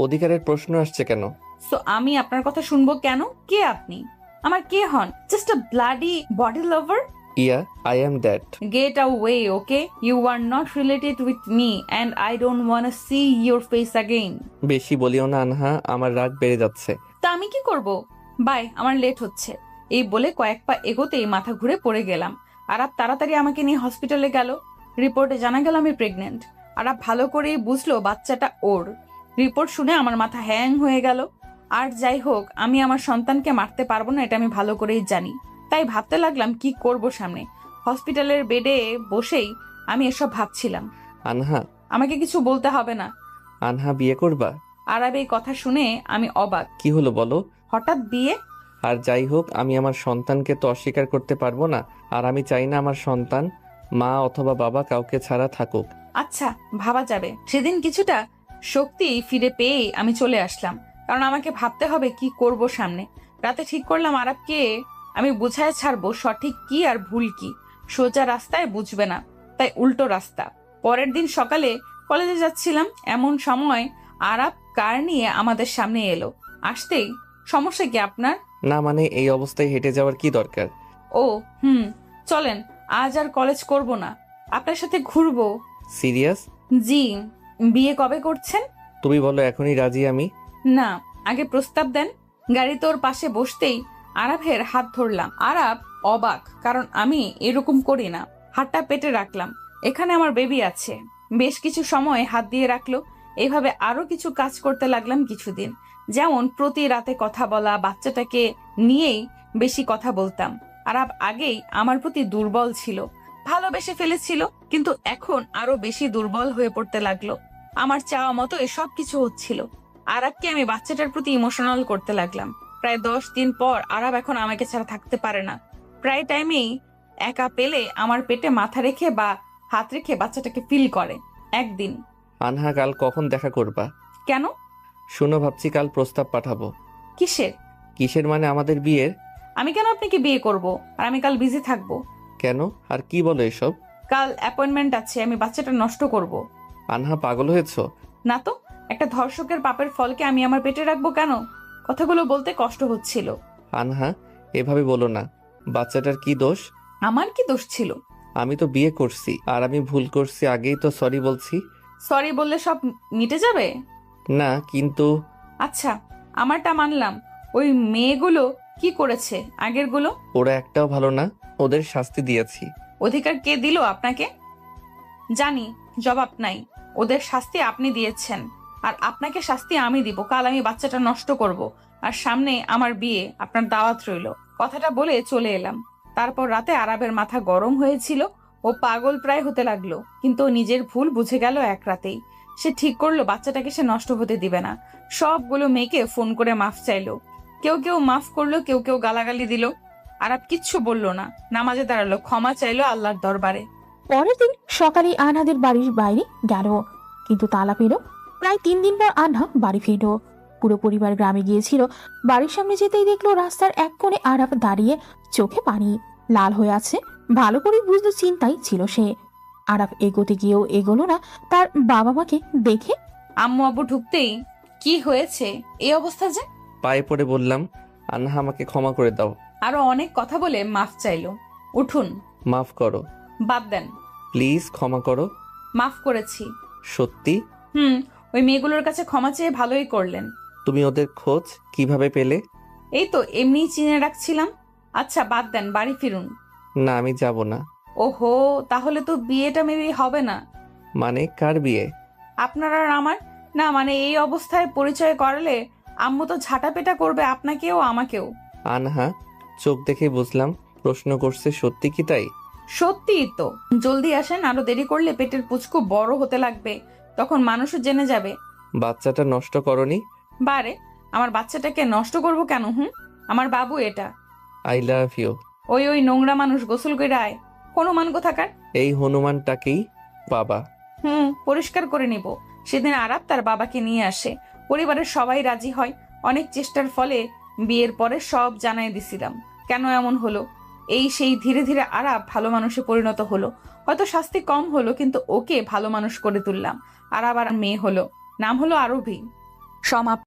B: অধিকারের প্রশ্ন আসছে কেন?
D: সো আমি আপনার কথা শুনবো কেন? কে আপনি? আমার কে হন? Just a bloody body lover?
B: Yeah, I am that.
D: Get away, okay? You are not related with me and I don't wanna see your face again.
B: বেশি বলিও না আনহা, আমার রাগ বেড়ে যাচ্ছে।
D: তা আমি কি করব? বাই, আমার লেট হচ্ছে। এই বলে কয়েক পা এগোতেই মাথা ঘুরে পড়ে গেলাম। আরাব তাড়াতাড়ি আমাকে নিয়ে হসপিটালে গেল। রিপোর্টে জানা গেল আমি প্রেগনেন্ট। আরাব ভালো করেই বুঝলো বাচ্চাটা ওর। রিপোর্ট শুনে আমার মাথা হ্যাং হয়ে গেল। আর যাই হোক, আমি আমার সন্তানকে মারতে পারবো না, এটা আমি ভালো করেই জানি। তাই ভাবতে লাগলাম কি করব সামনে। হসপিটালের বেডে বসেই আমি এসব ভাবছিলাম।
B: আনহা?
D: আমাকে কিছু বলতে হবে না।
B: আনহা বিয়ে করবা?
D: আরব এই কথা শুনে আমি অবাক।
B: কি হলো বলো?
D: হঠাৎ বিয়ে?
B: আর যাই হোক, আমি আমার সন্তানকে তো অস্বীকার করতে পারবো না। আর আমি চাই না আমার সন্তান মা অথবা বাবা কাউকে ছাড়া থাকুক।
D: আচ্ছা, ভাবা যাবে। সেদিন কিছুটা শক্তি ফিরে পেয়েই আমি চলে আসলাম, কারণ আমাকে ভাবতে হবে কি করব সামনে। রাতে ঠিক করলাম আরবকে আমি বুঝায় ছাড়বো সঠিক কি আর ভুল কি। সোজা রাস্তায় বুঝবে না, তাই উল্টো রাস্তা। পরের দিন সকালে কলেজে যাচ্ছিলাম, এমন সময় আরব কার নিয়ে আমাদের সামনে এলো। আসতেই, সমস্যা কি আপনার?
B: না মানে এই অবস্থায় হেঁটে যাওয়ার কি দরকার?
D: ও চলেন, আজ আর কলেজ করব না, আপনার সাথে ঘুরবো।
B: সিরিয়াস?
D: জি। বিয়ে কবে করছেন?
B: তুমি বলো, এখনই রাজি আমি।
D: না, আগে প্রস্তাব দেন। গাড়ি তোর পাশে বসতেই আরাবের হাত ধরলাম। আরাব অবাক, কারণ আমি এরকম করি না। হাতটা পেটে রাখলাম। এখানে আমার বেবি আছে। বেশ কিছু সময় হাত দিয়ে রাখলো। এইভাবে আরো কিছু কাজ করতে লাগলাম কিছুদিন। যেমন প্রতি রাতে কথা বলা, বাচ্চাটাকে নিয়েই বেশি কথা বলতাম। আরাব আগেই আমার প্রতি দুর্বল ছিল, ভালোবেসে ফেলেছিল, কিন্তু এখন আরো বেশি দুর্বল হয়ে পড়তে লাগলো। আমার চাওয়া মতো এসব কিছু হচ্ছিল। আরাবকে আমি বাচ্চাটার প্রতি ইমোশনাল করতে লাগলাম। প্রায় 10 দিন পর আরাব এখন আমাকে ছাড়া থাকতে পারে না। প্রায় টাইমেই একা পেলে আমার পেটে মাথা রেখে বা হাত রেখে বাচ্চাটাকে ফিল করে। একদিন।
B: আনহা, কাল কখন দেখা করবা?
D: কেন?
B: শুনো, ভাবছি কাল প্রস্তাব পাঠাবো।
D: কিসের?
B: কিসের মানে আমাদের বিয়ের।
D: আমি কেন আপনাকে বিয়ে করব? আর আমি কাল বিজি থাকবো।
B: কেন? আর কি বলো এসব?
D: কাল অ্যাপয়েন্টমেন্ট আছে, আমি বাচ্চাটা নষ্ট করব।
B: আনহা, পাগল হয়েছো?
D: না তো, একটা ধর্ষকের পাপের ফলকে আমি আমার পেটে রাখবো কেন? কথাগুলো বলতে কষ্ট হচ্ছিল।
B: আনহা, এভাবে বলো না। বাচ্চাটার কি দোষ?
D: আমার কি দোষ ছিল?
B: আমি তো বিয়ে করছি, আর আমি ভুল করছি, আগেই তো সরি বলছি।
D: সরি বললে সব মিটে যাবে?
B: না, কিন্তু।
D: আচ্ছা, আমারটা মানলাম। ওই মেয়েগুলো কি করেছে আগের গুলো?
B: ওরা একটাও ভালো না, ওদের শাস্তি দিয়েছি।
D: অধিকার কে দিল আপনাকে? জানি, জবাব নাই। ওদের শাস্তি আপনি দিয়েছেন, আর আপনাকে শাস্তি আমি দিব। কাল আমি বাচ্চাটা নষ্ট করব, আর সামনে আমার বিয়ে, আপনার দাওয়াত রইল। কথাটা বলে চলে এলাম। তারপর রাতে আরাবের মাথা গরম হয়েছিল, ও পাগল প্রায় হতে লাগলো, কিন্তু নিজের ভুল বুঝে গেল এক রাতেই। সে ঠিক করলো বাচ্চাটাকে সে নষ্ট হতে দিবে না। সবগুলো মেয়েকে ফোন করে মাফ চাইলো। কেউ কেউ মাফ করলো, কেউ কেউ গালাগালি দিল। আরাব কিচ্ছু বললো না, নামাজে দাঁড়ালো, ক্ষমা চাইলো আল্লাহর দরবারে।
C: পরের দিন সকালে আনহাদের বাড়ির বাইরে গেল, কিন্তু তালা পেল। প্রায় 3 দিন পর আনহা বাড়ি ফিরল। পুরো পরিবার গ্রামে গিয়েছিল। বাড়ির সামনে যেতেই দেখলো রাস্তার এক কোণে আরাব দাঁড়িয়ে, চোখে পানি, লাল হয়ে আছে। ভালো করে বুঝলো চিন্তায় ছিল সে। আরাব এগোতে গিয়েও এগোলো না তার বাবা মাকে দেখে।
D: আম্মু আব্বু ঢুকতেই, কি হয়েছে এই অবস্থা যে?
B: পায়ে পড়ে বললাম, আনহা আমাকে ক্ষমা করে দাও।
D: আরো অনেক কথা বলে মাফ চাইলো। উঠুন।
B: মাফ করো,
D: বাদ দেন।
B: প্লিজ ক্ষমা করো।
D: মাফ করেছি।
B: সত্যি?
D: ওই মেয়েগুলোর কাছে ক্ষমা চেয়ে ভালোই করলেন।
B: তুমি ওদের খোঁজ কিভাবে পেলে?
D: এই তো এমনিই চিনে রাখছিলাম। আচ্ছা বাদ দেন, বাড়ি ফিরুন।
B: না, আমি যাব না।
D: ওহো, তাহলে তো বিয়েটা মেবি হবে না।
B: মানে কার বিয়ে?
D: আপনার আর আমার। না মানে এই অবস্থায় পরিচয় করালে আম্মু তো ঝাঁটাপেটা করবে আপনাকেও আমাকেও।
B: আনহা চোখ দেখে বুঝলাম প্রশ্ন করছে, সত্যি কি তাই?
D: সত্যিই তো। জলদি আসেন, আরো দেরি করলে পেটের পুচকু বড় হতে লাগবে, তখন মানুষও জেনে যাবে।
B: বাচ্চাটা নষ্ট করনি?
D: বারে, আমার বাচ্চাটাকে নষ্ট করব কেন? আমার বাবু এটা।
B: I love you.
D: ওই নোংরা মানুষ গোসল করে আয়। হনুমান কোথাকার।
B: এই হনুমানটাকেই বাবা।
D: পরিষ্কার করে নিব। সেদিন আরাব তার বাবাকে নিয়ে আসে, পরিবারের সবাই রাজি হয়। অনেক চেষ্টার ফলে বিয়ের পরে সব জানাই দিছিলাম। কেন এমন হলো, এই সেই ধীরে ধীরে আরাব ভালো মানুষে পরিণত হলো। হয়তো শাস্তি কম হলো, কিন্তু ওকে ভালো মানুষ করে তুললাম। আরাব আর মেয়ে হলো, নাম হলো আরবি। সমাপ্ত।